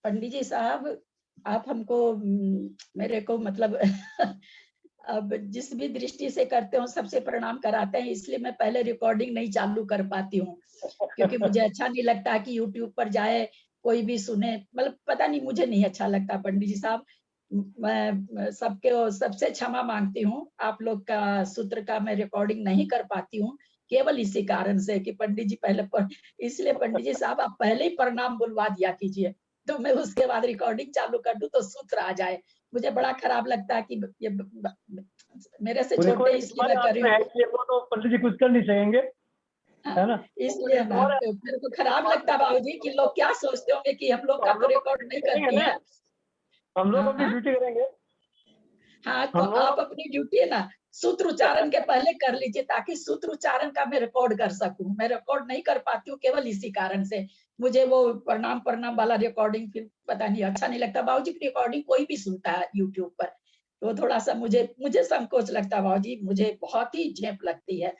पंडित जी साहब, आप हमको मेरे को मतलब अब जिस भी दृष्टि से करते हो सबसे प्रणाम कराते हैं, इसलिए मैं पहले रिकॉर्डिंग नहीं चालू कर पाती हूँ, क्योंकि मुझे अच्छा नहीं लगता कि यूट्यूब पर जाए कोई भी सुने, मतलब पता नहीं, मुझे नहीं अच्छा लगता। पंडित जी साहब, मैं सबके सबसे क्षमा मांगती हूँ, आप लोग का सूत्र का मैं रिकॉर्डिंग नहीं कर पाती हूँ, केवल इसी कारण से कि पंडित जी पहले इसलिए पंडित जी साहब आप पहले ही प्रणाम बुलवा दिया कीजिए, तो मैं उसके बाद रिकॉर्डिंग चालू कर दूं तो सूत्र आ जाए। मुझे बड़ा खराब लगता है कि ये मेरे से छोटे इसलिए मैं कर रही हूँ, वो तो पंडित जी कुछ कर नहीं सकेंगे, है ना? इसलिए मेरे को खराब लगता है बाबूजी कि लोग क्या सोचते होंगे कि हम लोग का तो रिकॉर्ड नहीं करती है। हम लोग अपनी हाँ ड्यूटी करेंगे। हाँ, तो आप अपनी ड्यूटी है ना सूत्र उच्चारण के पहले कर लीजिए, ताकि सूत्र उच्चारण का मैं रिकॉर्ड कर सकूं। मैं रिकॉर्ड नहीं कर पाती हूँ केवल इसी कारण से, मुझे वो प्रणाम प्रणाम वाला रिकॉर्डिंग फिर पता नहीं अच्छा नहीं लगता। बाबूजी की रिकॉर्डिंग कोई भी सुनता है यूट्यूब पर, तो थोड़ा सा मुझे संकोच लगता है बाबूजी, मुझे बहुत ही झेप लगती है।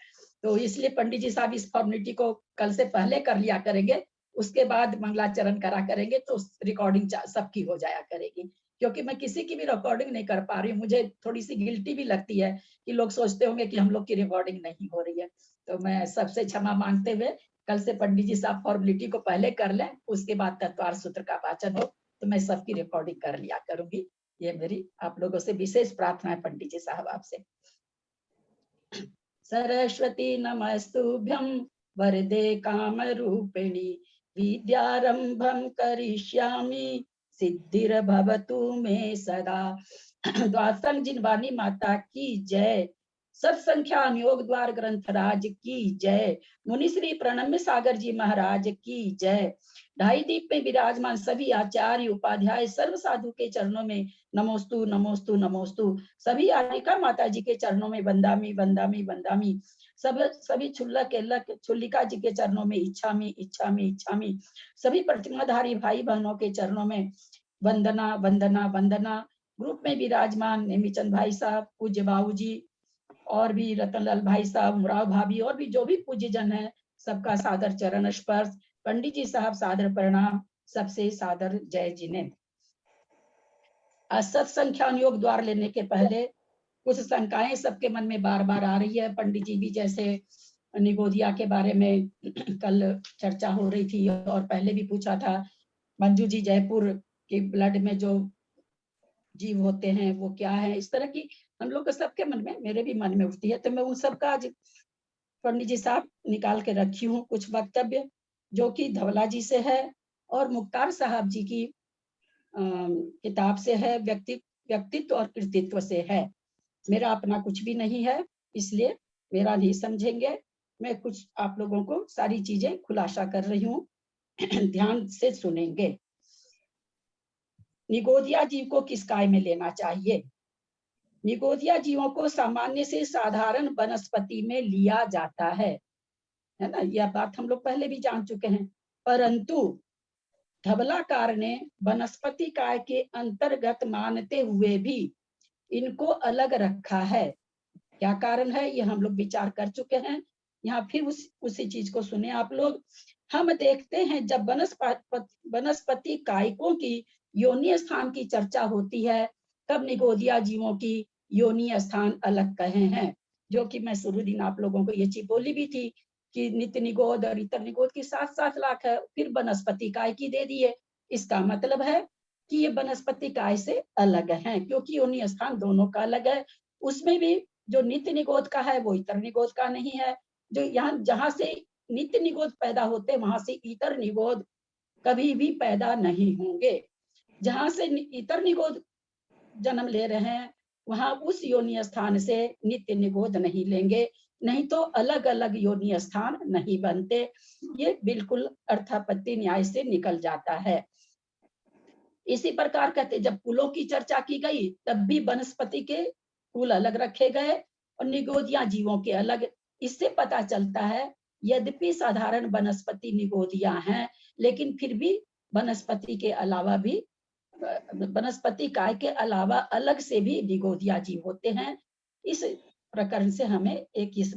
तो इसलिए पंडित जी साहब इस फॉर्मेलिटी को कल से पहले कर लिया करेंगे, उसके बाद मंगलाचरण करा करेंगे, तो रिकॉर्डिंग सबकी हो जाया करेगी। क्योंकि मैं किसी की भी रिकॉर्डिंग नहीं कर पा रही हूँ, मुझे थोड़ी सी गिल्टी भी लगती है कि लोग सोचते होंगे कि हम लोग की रिकॉर्डिंग नहीं हो रही है। तो मैं सबसे क्षमा मांगते हुए कल से पंडित जी साहब फॉर्मेलिटी को पहले कर लें, उसके बाद तत्वार सूत्र का वाचन हो तो मैं सबकी रिकॉर्डिंग कर लिया करूंगी। ये मेरी आप लोगों से विशेष प्रार्थना है पंडित जी साहब आपसे। सरस्वती नमस्तुभ्यं वरदे काम रूपिणी विद्यारंभं करिष्यामि सिद्धिर्भवतु मे सदा। द्वादशंग जिनवानी माता की जय। सत्संख्या योग द्वार ग्रंथराज की जय। मुनि श्री प्रणम्य सागर जी महाराज की जय। ढाई दीप में विराजमान सभी आचार्य उपाध्याय सर्व साधु के चरणों में नमोस्तु नमोस्तु नमोस्तु। सभी आरिका माता जी के चरणों में वंदामी वंदामी वंदामी। सभी छुल्लिका जी के चरणों में इच्छामी इच्छामी इच्छामी। सभी प्रतिमाधारी भाई बहनों के चरणों में वंदना वंदना वंदना। ग्रुप में विराजमान नेमीचंद भाई साहब, पूज्य बाबू जी, और भी रतनलाल भाई साहब, मुराव भाभी, और भी जो भी पूज्य जन है, सबका सादर चरण स्पर्श। पंडित जी साहब सादर प्रणाम, सबसे सादर जय जिनेन्द्र। सत्संख्यान योग द्वार लेने के पहले कुछ शंकाएं सबके मन में बार बार आ रही है। पंडित जी भी जैसे निगोदिया के बारे में कल चर्चा हो रही थी और पहले भी पूछा था। मंजू जी जयपुर के ब्लड में जो जीव होते हैं वो क्या है, इस तरह की हम लोग के सबके मन में, मेरे भी मन में उठती है। तो मैं उन सब का आज पंडित जी साहब निकाल के रखी हूँ कुछ वक्तव्य, जो कि धवला जी से है और मुख्तार साहब जी की किताब से है, व्यक्तित्व और कृतित्व से है। मेरा अपना कुछ भी नहीं है, इसलिए मेरा नहीं समझेंगे। मैं कुछ आप लोगों को सारी चीजें खुलासा कर रही हूँ, ध्यान से सुनेंगे। निगोदिया जीव को किस काय में लेना चाहिए? निगोदिया जीवों को सामान्य से साधारण वनस्पति में लिया जाता है ना? यह बात हम लोग पहले भी जान चुके हैं। परंतु धवलाकार ने वनस्पति काय के अंतर्गत मानते हुए भी इनको अलग रखा है। क्या कारण है ये हम लोग विचार कर चुके हैं। यहाँ फिर उसी चीज को सुने आप लोग। हम देखते हैं जब वनस्पति कायकों की योनि स्थान की चर्चा होती है, तब निगोदिया जीवों की योनि स्थान अलग कहे हैं, जो कि मैं शुरू दिन आप लोगों को ये चीज बोली भी थी कि नित्य निगोद और इतर निगोद की 7-7 लाख है, फिर वनस्पति काय की दे दिए। इसका मतलब है कि ये वनस्पति काय से अलग है, क्योंकि योनि स्थान दोनों का अलग है। उसमें भी जो नित्य निगोद का है वो इतर निगोद का नहीं है। जो यहाँ जहां से नित्य निगोद पैदा होते वहां से इतर निगोद कभी भी पैदा नहीं होंगे। जहां से इतर निगोद जन्म ले रहे हैं वहां उस योनि स्थान से नित्य निगोद नहीं लेंगे, नहीं तो अलग अलग योनि स्थान नहीं बनते। ये बिल्कुल अर्थापत्ति न्याय से निकल जाता है। इसी प्रकार कहते जब कुलों की चर्चा की गई तब भी वनस्पति के कुल अलग रखे गए और निगोदिया जीवों के अलग। इससे पता चलता है यद्यपि साधारण वनस्पति निगोदिया हैं, लेकिन फिर भी वनस्पति के अलावा भी वनस्पति काय के अलावा अलग से भी निगोदिया जीव होते हैं। इस प्रकरण से हमें एक इस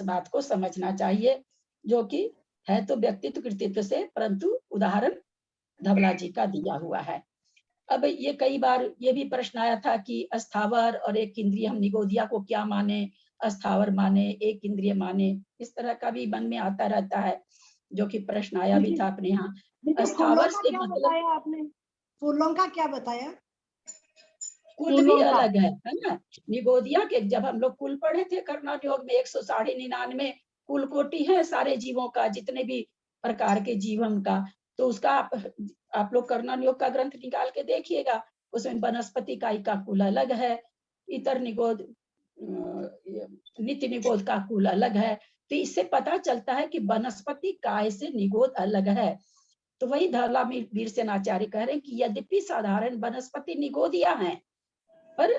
बात को समझना चाहिए, जो कि है तो व्यक्तित्व कृतित्व से, परंतु उदाहरण धवला जी का दिया हुआ है। अब ये कई बार ये भी प्रश्न आया था कि अस्थावर और एक इंद्रिय हम निगोदिया को क्या माने, अस्थावर माने, एक इंद्रिय माने, इस तरह का भी मन में आता रहता है, जो कि प्रश्न आया भी था अपने यहाँ। दीदी फूलों अस्थावर का से क्या मतलब बताया आपने? फूलों का क्या बताया? कुल भी फूलों का। अलग है ना। निगोदिया के जब हम लोग कुल पढ़े थे कर्णा योग में 199 कुल कोटि है सारे जीवों का, जितने भी प्रकार के जीवन का, तो उसका आप लोग कर्णा योग का ग्रंथ निकाल के देखिएगा, उसमें वनस्पति काई का कुल अलग है, इतर निगोद नित्य निगोद का कुल अलग है। तो इससे पता चलता है कि वनस्पति काय से निगोद अलग है। तो वही धवला वीर सेनाचार्य कह रहे हैं कि यद्यपि साधारण वनस्पति निगोदिया है, पर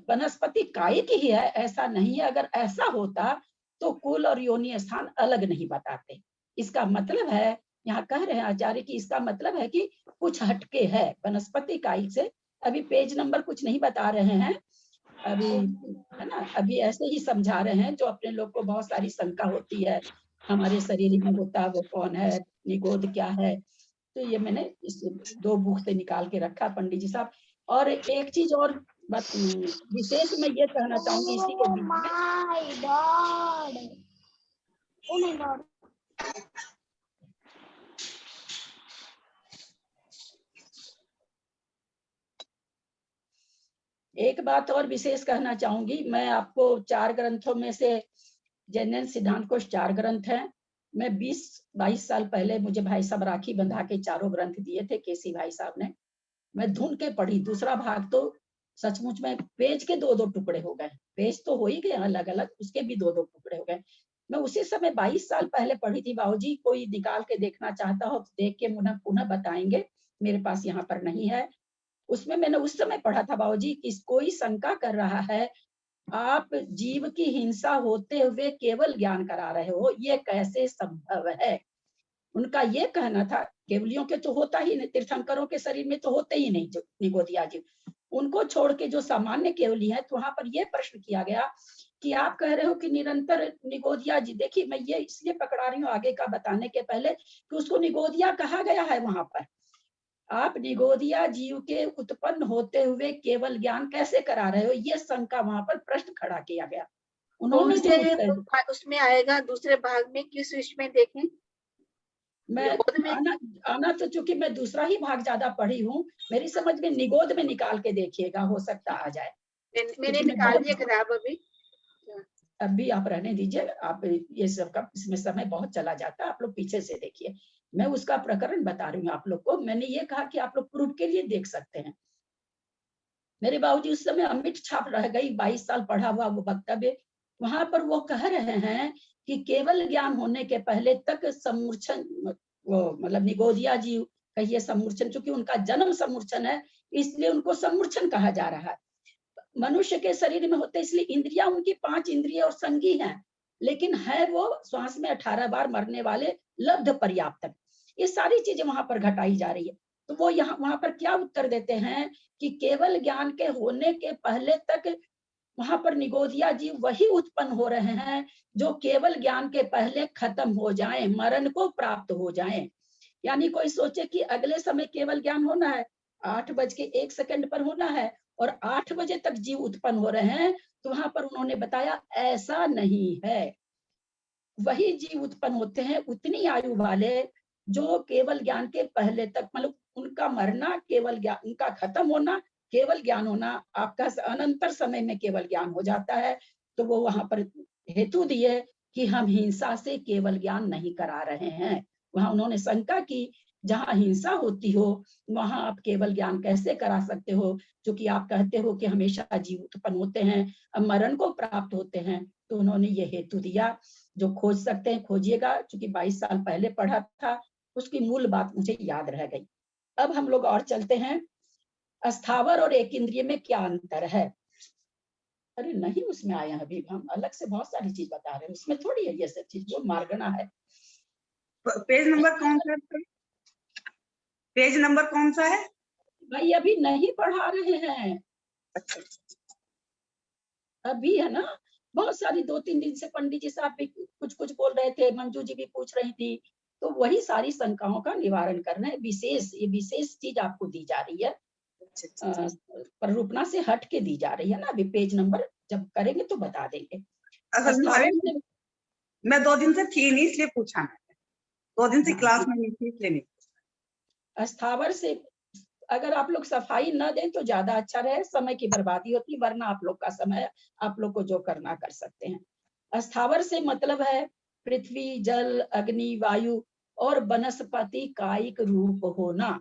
वनस्पति काय की ही है ऐसा नहीं है। अगर ऐसा होता तो कुल और योनि स्थान अलग नहीं बताते। इसका मतलब है, यहाँ कह रहे हैं आचार्य की, इसका मतलब है कि कुछ हटके है वनस्पति काय से। अभी पेज नंबर कुछ नहीं बता रहे हैं अभी, है ना, अभी ऐसे ही समझा रहे हैं। जो अपने लोग को बहुत सारी शंका होती है हमारे शरीर में होता वो कौन है, निगोद क्या है, तो ये मैंने इस 2 बुक से निकाल के रखा पंडित जी साहब। और एक चीज और विशेष मैं ये कहना चाहूंगी इसी के बीच में, एक बात और विशेष कहना चाहूंगी। मैं आपको 4 ग्रंथों में से, जैन सिद्धांत कोश 4 ग्रंथ हैं। मैं 20-22 साल पहले मुझे भाई साहब राखी बंधा के चारों ग्रंथ दिए थे केसी भाई साहब ने। मैं ढूंढ के पढ़ी, दूसरा भाग तो सचमुच में पेज के 2-2 टुकड़े हो गए, पेज तो हो ही गए अलग अलग, उसके भी 2-2 टुकड़े हो गए। मैं उसी समय 22 साल पहले पढ़ी थी। बाबूजी कोई निकाल के देखना चाहता हो तो देख के मुझे पुनः बताएंगे, मेरे पास यहाँ पर नहीं है। उसमें मैंने उस समय पढ़ा था बाबूजी कि कोई शंका कर रहा है आप जीव की हिंसा होते हुए केवल ज्ञान करा रहे हो, ये कैसे संभव है। उनका ये कहना था केवलियों के तो होता ही नहीं, तीर्थंकरों के शरीर में तो होते ही नहीं जो निगोदिया जीव, उनको छोड़ के जो सामान्य केवली है। तो वहां पर यह प्रश्न किया गया कि आप कह रहे हो कि निरंतर निगोदिया जी, देखिए मैं ये इसलिए पकड़ा रही हूँ आगे का बताने के पहले कि उसको निगोदिया कहा गया है वहां पर। आप निगोदिया जीव के उत्पन्न होते हुए केवल ज्ञान कैसे करा रहे हो, ये शंका वहां पर प्रश्न खड़ा किया गया। उन्होंने उसमें आएगा दूसरे भाग में, किस विषय में देखें? मैं आना तो चूंकि मैं दूसरा ही भाग ज्यादा पढ़ी हूँ, मेरी समझ में निगोद में निकाल के देखिएगा, हो सकता आ जाए। मैंने निकाल दिया किताब अभी आप रहने दीजिए, आप ये सब का इसमें समय बहुत चला जाता है, आप लोग पीछे से देखिए। मैं उसका प्रकरण बता रही हूँ आप लोग को। मैंने ये कहा कि आप लोग प्रूफ के लिए देख सकते हैं। मेरे बाबूजी उस समय अमिट छाप रह गई, 22 साल पढ़ा हुआ वो वक्तव्य। वहां पर वो कह रहे हैं कि केवल ज्ञान होने के पहले तक समूर्छन, वो मतलब निगोदिया जी कहिए समूर्छन, चूंकि उनका जन्म समूर्छन है इसलिए उनको समूर्छन कहा जा रहा है। मनुष्य के शरीर में होते इसलिए इंद्रियां उनकी 5 इंद्रिय और संगी हैं, लेकिन है वो श्वास में 18 बार मरने वाले लब्ध पर्याप्त। ये सारी चीजें वहां पर घटाई जा रही है। तो वो यहाँ वहां पर क्या उत्तर देते हैं कि केवल ज्ञान के होने के पहले तक वहां पर निगोदिया जी वही उत्पन्न हो रहे हैं जो केवल ज्ञान के पहले खत्म हो जाएं, मरण को प्राप्त हो जाएं। यानी कोई सोचे कि अगले समय केवल ज्ञान होना है, 8:01 पर होना है और 8 बजे तक जीव उत्पन्न हो रहे हैं, तो वहां पर उन्होंने बताया ऐसा नहीं है। वही जीव उत्पन्न होते हैं उतनी आयु वाले जो केवल ज्ञान के पहले तक, मतलब उनका मरना केवल ज्ञान, उनका खत्म होना केवल ज्ञान होना, आपका अनंतर समय में केवल ज्ञान हो जाता है। तो वो वहां पर हेतु दिए कि हम हिंसा से केवल ज्ञान नहीं करा रहे हैं। वहां उन्होंने शंका की जहां हिंसा होती हो वहां आप केवल ज्ञान कैसे करा सकते हो, क्योंकि आप कहते हो कि हमेशा जीव उत्पन्न होते हैं, अब मरण को प्राप्त होते हैं। तो उन्होंने ये हेतु दिया। जो खोज सकते हैं खोजिएगा, क्योंकि 22 साल पहले पढ़ा था, उसकी मूल बात मुझे याद रह गई। अब हम लोग और चलते हैं, अस्थावर और एक इंद्रिय में क्या अंतर है। अरे नहीं, उसमें आया अभी हम अलग से बहुत सारी चीज बता रहे हैं, उसमें थोड़ी है ये सब चीज, जो मार्गना है। पेज नंबर कौन सा है? पेज नंबर कौन सा है भाई? अभी नहीं पढ़ा रहे हैं, अभी है ना। बहुत सारी 2-3 दिन से पंडित जी साहब भी कुछ कुछ बोल रहे थे, मंजू जी भी पूछ रही थी, तो वही सारी शंकाओं का निवारण करना है। ये विशेष चीज आपको दी जा रही है, प्ररूपणा से हट के दी जा रही है ना। अभी पेज नंबर जब करेंगे तो बता देंगे। असल में अस्थावर भाभी मैं 2 दिन से थी नहीं, इसलिए पूछा मैंने। 2 दिन से हाँ, क्लास में नहीं थी, इसलिए नहीं पूछा। अस्थावर से अगर आप लोग सफाई न दें तो ज्यादा अच्छा रहे, समय की बर्बादी होती, वरना आप लोग का समय आप लोग को जो करना कर सकते हैं। अस्थावर से मतलब है पृथ्वी, जल, अग्नि, वायु और वनस्पति कायिक रूप होना।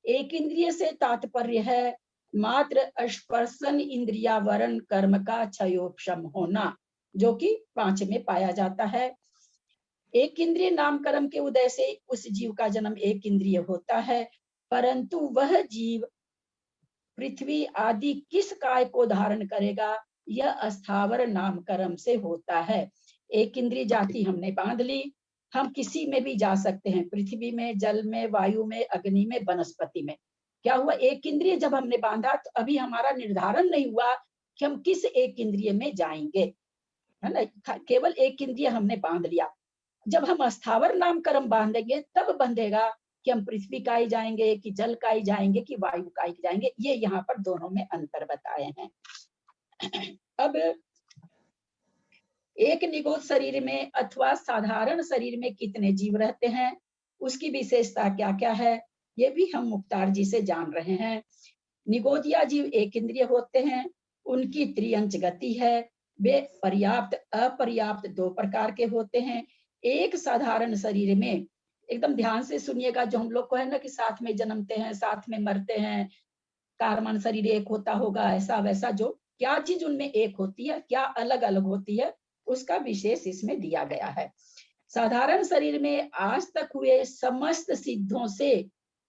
एक इंद्रिय से तात्पर्य है मात्र स्पर्शन इंद्रियावरण कर्म का क्षयोपशम होना, जो कि 5 में पाया जाता है। एक इंद्रिय नाम कर्म के उदय से उस जीव का जन्म एक इंद्रिय होता है, परंतु वह जीव पृथ्वी आदि किस काय को धारण करेगा, यह अस्थावर नाम कर्म से होता है। एक इंद्रिय जाति हमने बांध ली, हम किसी में भी जा सकते हैं, पृथ्वी में, जल में, वायु में, अग्नि में, वनस्पति में। क्या हुआ, एक इंद्रिय जब हमने बांधा तो अभी हमारा निर्धारण नहीं हुआ कि हम किस एक इंद्रिय में जाएंगे, है ना। केवल एक इंद्रिय हमने बांध लिया। जब हम अस्थावर नाम कर्म बांधेंगे तब बंधेगा कि हम पृथ्वी का ही जाएंगे, कि जल का ही जाएंगे, कि वायु का ही जाएंगे। ये यहाँ पर दोनों में अंतर बताए हैं। अब एक निगोद शरीर में अथवा साधारण शरीर में कितने जीव रहते हैं, उसकी विशेषता क्या क्या है, ये भी हम मुख्तार जी से जान रहे हैं। निगोदिया जीव एक इंद्रिय होते हैं, उनकी त्रिअंश गति है, वे पर्याप्त अपर्याप्त 2 प्रकार के होते हैं। एक साधारण शरीर में, एकदम ध्यान से सुनिएगा, जो हम लोग को है ना कि साथ में जन्मते हैं, साथ में मरते हैं, कारमान शरीर एक होता होगा, ऐसा वैसा, जो क्या चीज उनमें एक होती है, क्या अलग अलग होती है, उसका विशेष इसमें दिया गया है। साधारण शरीर में आज तक हुए समस्त सिद्धों से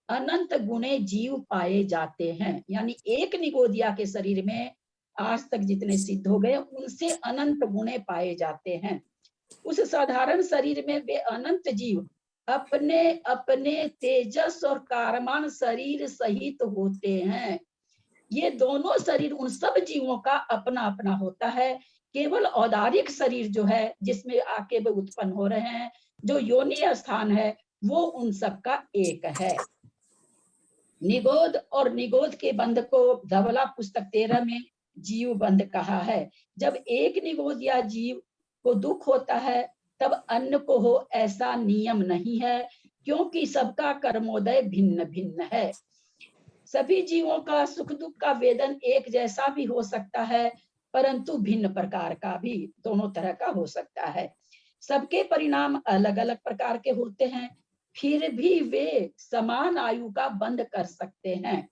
अनंत गुणे जीव पाए जाते हैं। यानी एक निगोदिया के शरीर में आज तक जितने सिद्ध हो गए उनसे अनंत गुणे पाए जाते हैं। उस साधारण शरीर में वे अनंत जीव अपने अपने तेजस और कारमान शरीर सहित होते हैं। ये दोनों शरीर उन सब जीवों का अपना अपना होता है। केवल औदारिक शरीर जो है, जिसमें आके वे उत्पन्न हो रहे हैं, जो योनि स्थान है, वो उन सब का एक है। निगोद और निगोद के बंध को धवला पुस्तक 13 में जीव बंध कहा है। जब एक निगोद या जीव को दुख होता है तब अन्य को हो, ऐसा नियम नहीं है, क्योंकि सबका कर्मोदय भिन्न भिन्न है। सभी जीवों का सुख दुख का वेदन एक जैसा भी हो सकता है, परंतु भिन्न प्रकार का भी, दोनों तरह का हो सकता है। सबके परिणाम अलग अलग प्रकार के होते हैं, फिर भी वे समान आयु का बंध कर सकते हैं,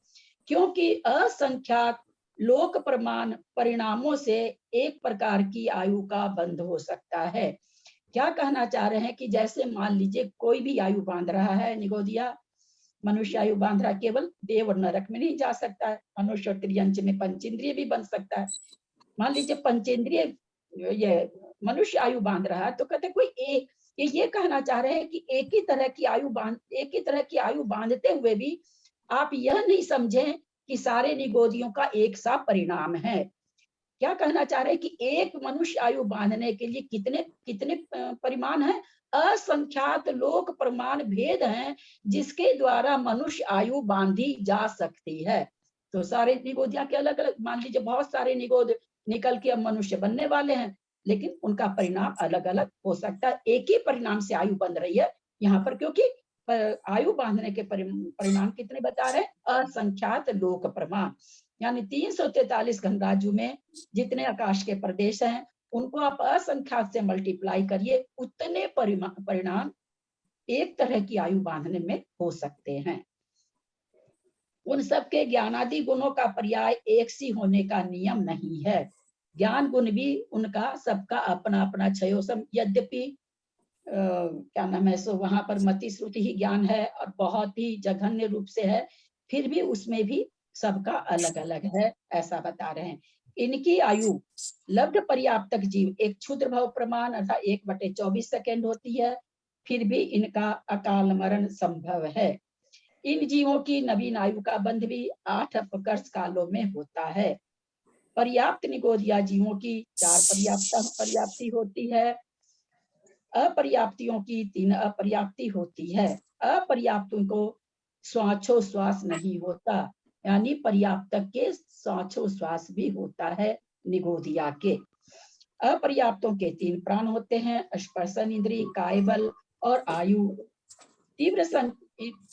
क्योंकि असंख्यात लोक प्रमाण परिणामों से एक प्रकार की आयु का बंध हो सकता है। क्या कहना चाह रहे हैं कि जैसे मान लीजिए कोई भी आयु बांध रहा है, निगोदिया मनुष्य आयु बांध रहा, केवल देव और नरक में नहीं जा सकता है, मनुष्य और त्रियंच में पंचेंद्रिय भी बन सकता है। मान लीजिए पंचेंद्रिय ये मनुष्य आयु बांध रहा है, तो कहते कोई एक, ये कहना चाह रहे हैं कि एक ही तरह की आयु बांधते हुए भी आप यह नहीं समझें कि सारे निगोदियों का एक सा परिणाम है। क्या कहना चाह रहे हैं कि एक मनुष्य आयु बांधने के लिए कितने कितने परिमाण है, असंख्यात लोक प्रमाण भेद हैं, जिसके द्वारा मनुष्य आयु बांधी जा सकती है। तो सारे निगोदिया के अलग अलग, मान लीजिए बहुत सारे निगोद निकल के अब मनुष्य बनने वाले हैं, लेकिन उनका परिणाम अलग अलग हो सकता है। एक ही परिणाम से आयु बन रही है यहाँ पर, क्योंकि आयु बांधने के परिणाम कितने बता रहे हैं, असंख्यात लोक प्रमाण। यानी 343 घनराज्य में जितने आकाश के प्रदेश हैं, उनको आप असंख्यात से मल्टीप्लाई करिए, उतने परिणाम एक तरह की आयु बांधने में हो सकते हैं। उन सबके ज्ञानादि गुणों का पर्याय एक सी होने का नियम नहीं है। ज्ञान गुण भी उनका सबका अपना अपना क्षयोसम, यद्यपि क्या नाम है, सो वहां पर मति श्रुति ही ज्ञान है और बहुत ही जघन्य रूप से है, फिर भी उसमें भी सबका अलग अलग है, ऐसा बता रहे हैं। इनकी आयु लब्ध पर्याप्तक जीव एक क्षुद्र भव प्रमाण अर्थात 1/24 सेकेंड होती है, फिर भी इनका अकाल मरण संभव है। इन जीवों की नवीन आयु का बंध भी 8 अपकर्ष कालों में होता है। पर्याप्त निगोदिया जीवों की 4 पर्याप्ति होती है। अपर्याप्तियों की 3 अपर्याप्ति होती है। अपर्याप्तों को श्वासोश्वास नहीं होता, यानी पर्याप्तक के श्वासोश्वास भी होता है निगोदिया के। अपर्याप्तों के 3 प्राण होते हैं, स्पर्शन इंद्रिय, कायबल और आयु। तीव्र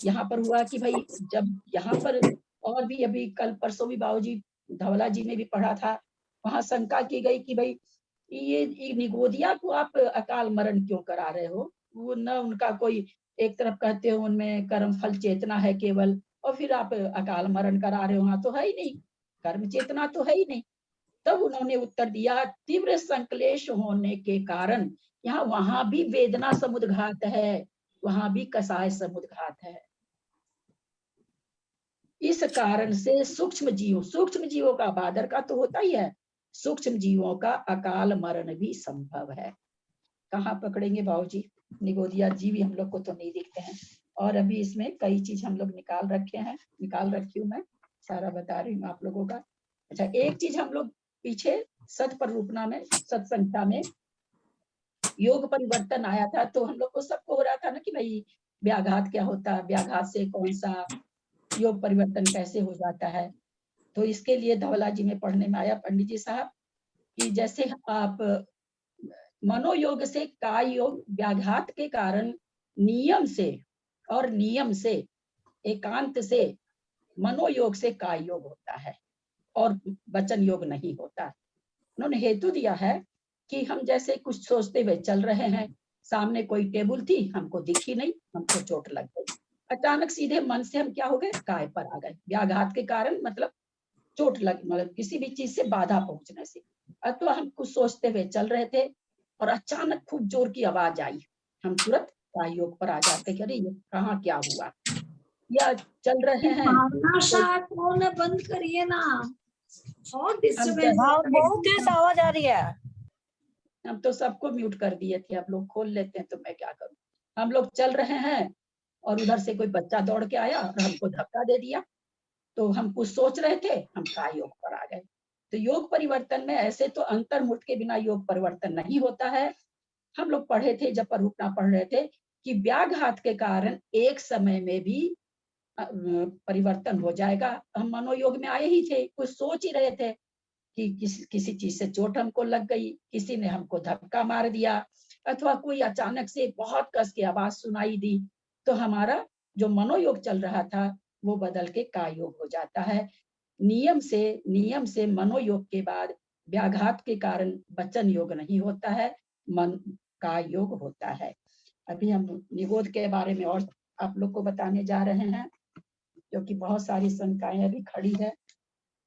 यहाँ पर हुआ कि भाई जब यहाँ पर, और भी अभी कल परसों भी बाबूजी धवला जी ने भी पढ़ा था, वहां शंका की गई कि भाई ये निगोदिया को आप अकाल मरण क्यों करा रहे हो? वो न उनका कोई, एक तरफ कहते हो उनमें कर्म फल चेतना है केवल, और फिर आप अकाल मरण करा रहे हो, वहां तो है ही नहीं, कर्म चेतना तो है ही नहीं। तब उन्होंने उत्तर दिया, तीव्र संक्लेश होने के कारण यहाँ वहां भी वेदना समुद्घात है, वहां भी कसाय समुद्घात है। इस कारण से सूक्ष्म जीवों का, बादर का तो होता ही है, सूक्ष्म जीवों का अकाल मरण भी संभव है। कहाँ पकड़ेंगे बाबूजी? निगोदिया जीव हम लोग को तो नहीं दिखते हैं, और अभी इसमें कई चीज हम लोग निकाल रखी हूँ मैं, सारा बता रही हूँ आप लोगों का। अच्छा, एक चीज हम लोग पीछे सत पर रूपना में, सत्संगता में योग परिवर्तन आया था, तो हम लोग को सबको हो रहा था ना कि भाई व्याघात क्या होता है, व्याघात से कौन सा योग परिवर्तन कैसे हो जाता है। तो इसके लिए धवला जी में पढ़ने में आया पंडित जी साहब कि जैसे आप मनोयोग से काय योग, व्याघात के कारण नियम से एकांत से मनोयोग से काय योग होता है और वचन योग नहीं होता। उन्होंने हेतु दिया है कि हम जैसे कुछ सोचते हुए चल रहे हैं, सामने कोई टेबल थी, हमको दिखी नहीं, हमको चोट लग गई, अचानक सीधे मन से हम क्या हो गए, काय पर आ गए, व्याघात के कारण, मतलब चोट लग, मतलब किसी भी चीज से बाधा पहुंचने से। अथवा हम कुछ सोचते हुए चल रहे थे और अचानक खूब जोर की आवाज आई, हम तुरंत काय योग पर आ जाते कि अरे ये कहाँ क्या हुआ। या चल रहे हैं, भावना शाह कौन है, बंद करिए ना, और डिस्टर्बेंस बहुत तेज आवाज आ रही है। हम तो सबको म्यूट कर दिए थे, अब लोग खोल लेते हैं तो मैं क्या करूं। हम लोग चल रहे हैं और उधर से कोई बच्चा दौड़ के आया और हमको धक्का दे दिया, तो हम कुछ सोच रहे थे, हम काय योग पर आ गए। तो योग परिवर्तन में ऐसे तो अंतर्मुठ के बिना योग परिवर्तन नहीं होता है। हम लोग पढ़े थे, जब परूपना पढ़ रहे थे, कि व्याघात के कारण एक समय में भी परिवर्तन हो जाएगा। हम मनोयोग में आए ही थे, कुछ सोच ही रहे थे कि किसी चीज से चोट हमको लग गई, किसी ने हमको धक्का मार दिया, अथवा कोई अचानक से बहुत कस की आवाज सुनाई दी, तो हमारा जो मनोयोग चल रहा था वो बदल के काय योग हो जाता है। नियम से मनोयोग के बाद व्याघात के कारण वचन योग नहीं होता है, मन काय योग होता है। अभी हम निगोद के बारे में और आप लोग को बताने जा रहे हैं, क्योंकि बहुत सारी शंकाएं अभी खड़ी है।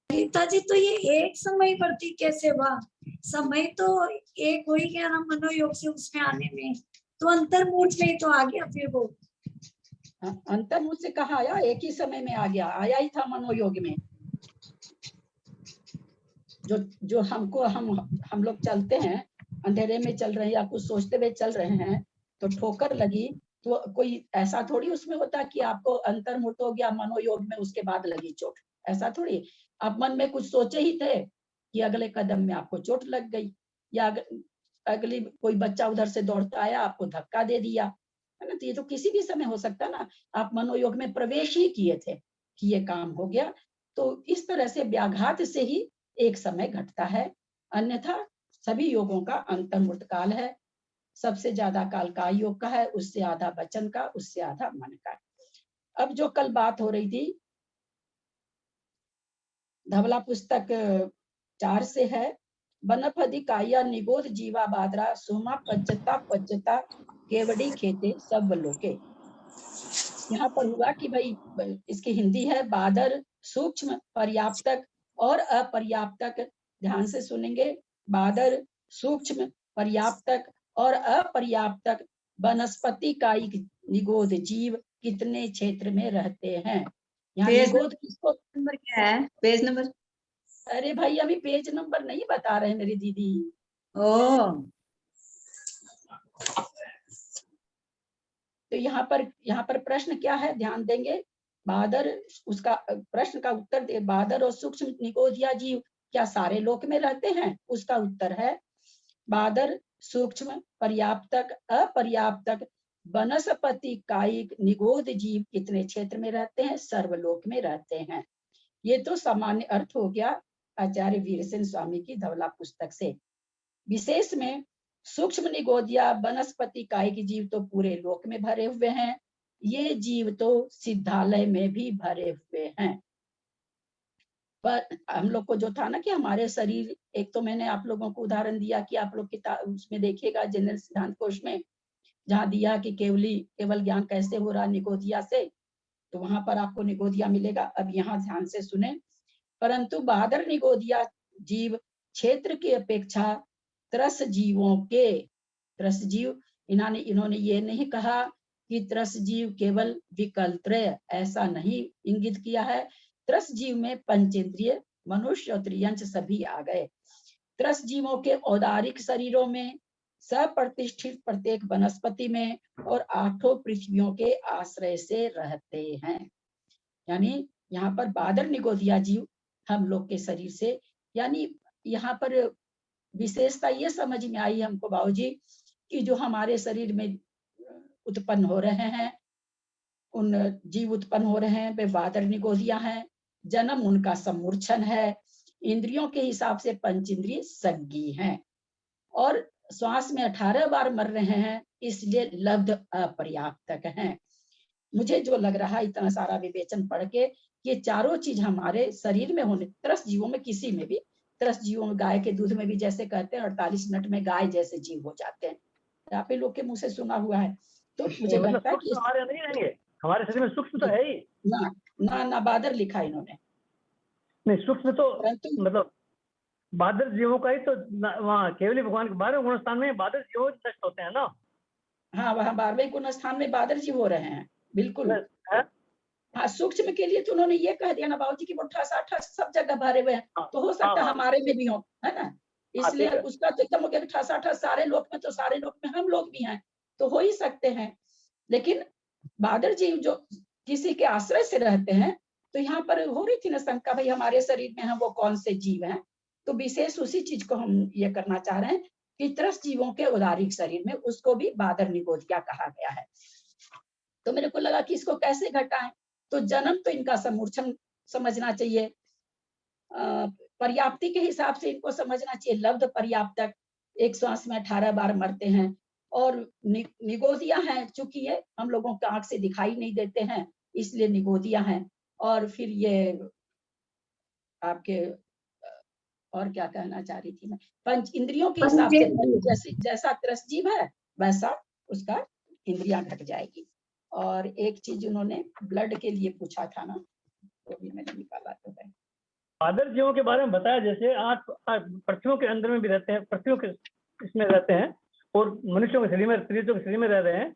गीता जी, तो ये एक समय बढ़ती कैसे हुआ? समय तो एक हो ही गया ना मनोयोग से उसमें आने में, तो अंतर्मुठ में ही तो आ गया फिर वो। अंतर्मुठ से कहा आया, एक ही समय में आ गया, आया ही था मनोयोग में। जो हमको हम लोग चलते हैं, अंधेरे में चल रहे हैं या कुछ सोचते हुए चल रहे हैं, तो ठोकर लगी, तो कोई ऐसा थोड़ी उसमें होता कि आपको अंतर्मुठ हो गया मनोयोग में, उसके बाद लगी चोट, ऐसा थोड़ी। आप मन में कुछ सोचे ही थे कि अगले कदम में आपको चोट लग गई, या अगली कोई बच्चा उधर से दौड़ता आया, आपको धक्का दे दिया, है ना। तो ये तो किसी भी समय हो सकता ना, आप मनोयोग में प्रवेश ही किए थे कि ये काम हो गया। तो इस तरह से व्याघात से ही एक समय घटता है, अन्यथा सभी योगों का अंतर्मुठ काल है। सबसे ज्यादा काल काय योग का है, उससे आधा वचन का, उससे आधा मन का। अब जो कल बात हो रही थी, धवला पुस्तक 4 से है, बनफधि काया निगोद जीवा बादरा सोमा पच्चता केवड़ी खेते सब लोके। यहाँ पर हुआ कि भाई, इसकी हिंदी है, बादर सूक्ष्म, पर्याप्तक और अपर्याप्तक, ध्यान से सुनेंगे, बादर सूक्ष्म, पर्याप्तक और अपर्याप्तक वनस्पति कायिक निगोद जीव कितने क्षेत्र में रहते हैं। यहाँ निगोद किसको, नंबर क्या है, पेज नंबर? अरे भाई अभी पेज नंबर नहीं बता रहे मेरी दीदी। ओ, तो यहाँ पर प्रश्न क्या है, ध्यान देंगे। बादर, उसका प्रश्न का उत्तर दे, बादर और सूक्ष्म निगोदिया जीव क्या सारे लोक में रहते हैं? उसका उत्तर है, बादर सूक्ष्म, पर्याप्तक, अपर्याप्तक, वनस्पति, कायिक, निगोद जीव कितने क्षेत्र में रहते हैं? सर्वलोक में रहते हैं। ये तो सामान्य अर्थ हो गया आचार्य वीरसेन स्वामी की धवला पुस्तक से। विशेष में सूक्ष्म, निगोदिया, वनस्पति, कायिक जीव तो पूरे लोक में भरे हुए हैं। ये जीव तो सिद्धालय में भी भरे हुए हैं। पर हम लोग को जो था ना कि हमारे शरीर, एक तो मैंने आप लोगों को उदाहरण दिया कि आप लोग किताब उसमें देखिएगा जनरल सिद्धांत कोश में, जहाँ दिया कि केवल ज्ञान कैसे हो रहा निगोदिया से, तो वहां पर आपको निगोदिया मिलेगा। अब यहाँ ध्यान से सुने। परंतु बहादुर निगोदिया जीव क्षेत्र की अपेक्षा त्रस जीवों के, त्रस जीव, इन्होंने ये नहीं कहा कि त्रस जीव केवल विकलत्रय, ऐसा नहीं इंगित किया है। त्रस जीव में पंचेंद्रिय, मनुष्य और त्रियंच सभी आ गए। त्रस जीवों के औदारिक शरीरों में, सप्रतिष्ठित प्रत्येक वनस्पति में और 8 पृथ्वियों के आश्रय से रहते हैं। यानी यहाँ पर बहादुर निगोदिया जीव हम लोग के शरीर से, यानी यहाँ पर विशेषता ये समझ में आई हमको बाबूजी कि जो हमारे शरीर में उत्पन्न हो रहे हैं, उन जीव उत्पन्न हो रहे हैं वे बहादुर निगोदिया हैं। जन्म उनका समूर्छन है। इंद्रियों के हिसाब से पंचेंद्रिय सज्ञी हैं और श्वास में 18 बार मर रहे हैं, इसलिए लब्ध अपर्याप्तक हैं। मुझे जो लग रहा है इतना सारा विवेचन पढ़ के, ये चारों चीज हमारे शरीर में होने, त्रस्त जीवों में, किसी में भी, त्रस्त जीवों में, गाय के दूध में भी जैसे कहते हैं 48 मिनट में गाय जैसे जीव हो जाते हैं, आप ही लोग के मुंह से सुना हुआ है। तो मुझे लगता है कि हमारे अंदर ही रहेंगे, हमारे शरीर में सूक्ष्म तो है ही ना बहादुर लिखा इन्होंने, नहीं, सूक्ष्म तो परंतु मतलब बहादुर जीवों का ही तो वहाँ केवली भगवान के 12वें गुण स्थान में बहादुर जीव नष्ट होते हैं ना। हाँ, वहाँ 12वें गुण स्थान में बहादुर जीव हो रहे हैं, बिल्कुल। हाँ, सूक्ष्म के लिए तो उन्होंने ये कह दिया ना बाबूजी कि वो 68 सब जगह भरे हुए हैं, तो हो सकता है हमारे में भी हो, है ना। इसलिए उसका तो एकदम हो गया 68 सारे लोक में, तो सारे लोक में हम लोग भी हैं, तो हो ही सकते हैं। लेकिन बहादुर जीव जो किसी के आश्रय से रहते हैं, तो यहाँ पर हो रही थी ना शंका, भाई हमारे शरीर में है वो कौन से जीव हैं, तो विशेष उसी चीज को हम ये करना चाह रहे हैं कि त्रस्त जीवों के उदारिक शरीर में, उसको भी बहादुर निगोदिया कहा गया है। तो मेरे को लगा कि इसको कैसे घटाएं, तो जन्म तो इनका समूर्छन समझना चाहिए, पर्याप्ति के हिसाब से इनको समझना चाहिए, लब्ध पर्याप्तक, एक श्वास में 18 बार मरते हैं। और निगोदिया हैं, चूंकि ये हम लोगों के आंख से दिखाई नहीं देते हैं, इसलिए निगोदिया हैं। और फिर ये आपके और क्या कहना चाह रही थी मैं, पंच इंद्रियों के हिसाब से जैसा त्रस्त जीव है वैसा उसका इंद्रियां घट जाएगी। और एक चीज उन्होंने ब्लड के लिए पूछा था ना, वो भी मैंने निकाला तो है। बहादुर जीवों के बारे में बताया, जैसे 8 पृथ्वियों के अंदर में भी रहते हैं, पृथ्वियों के इसमें रहते हैं और मनुष्यों के शरीर में, त्रिजों के शरीर में रह रहे हैं।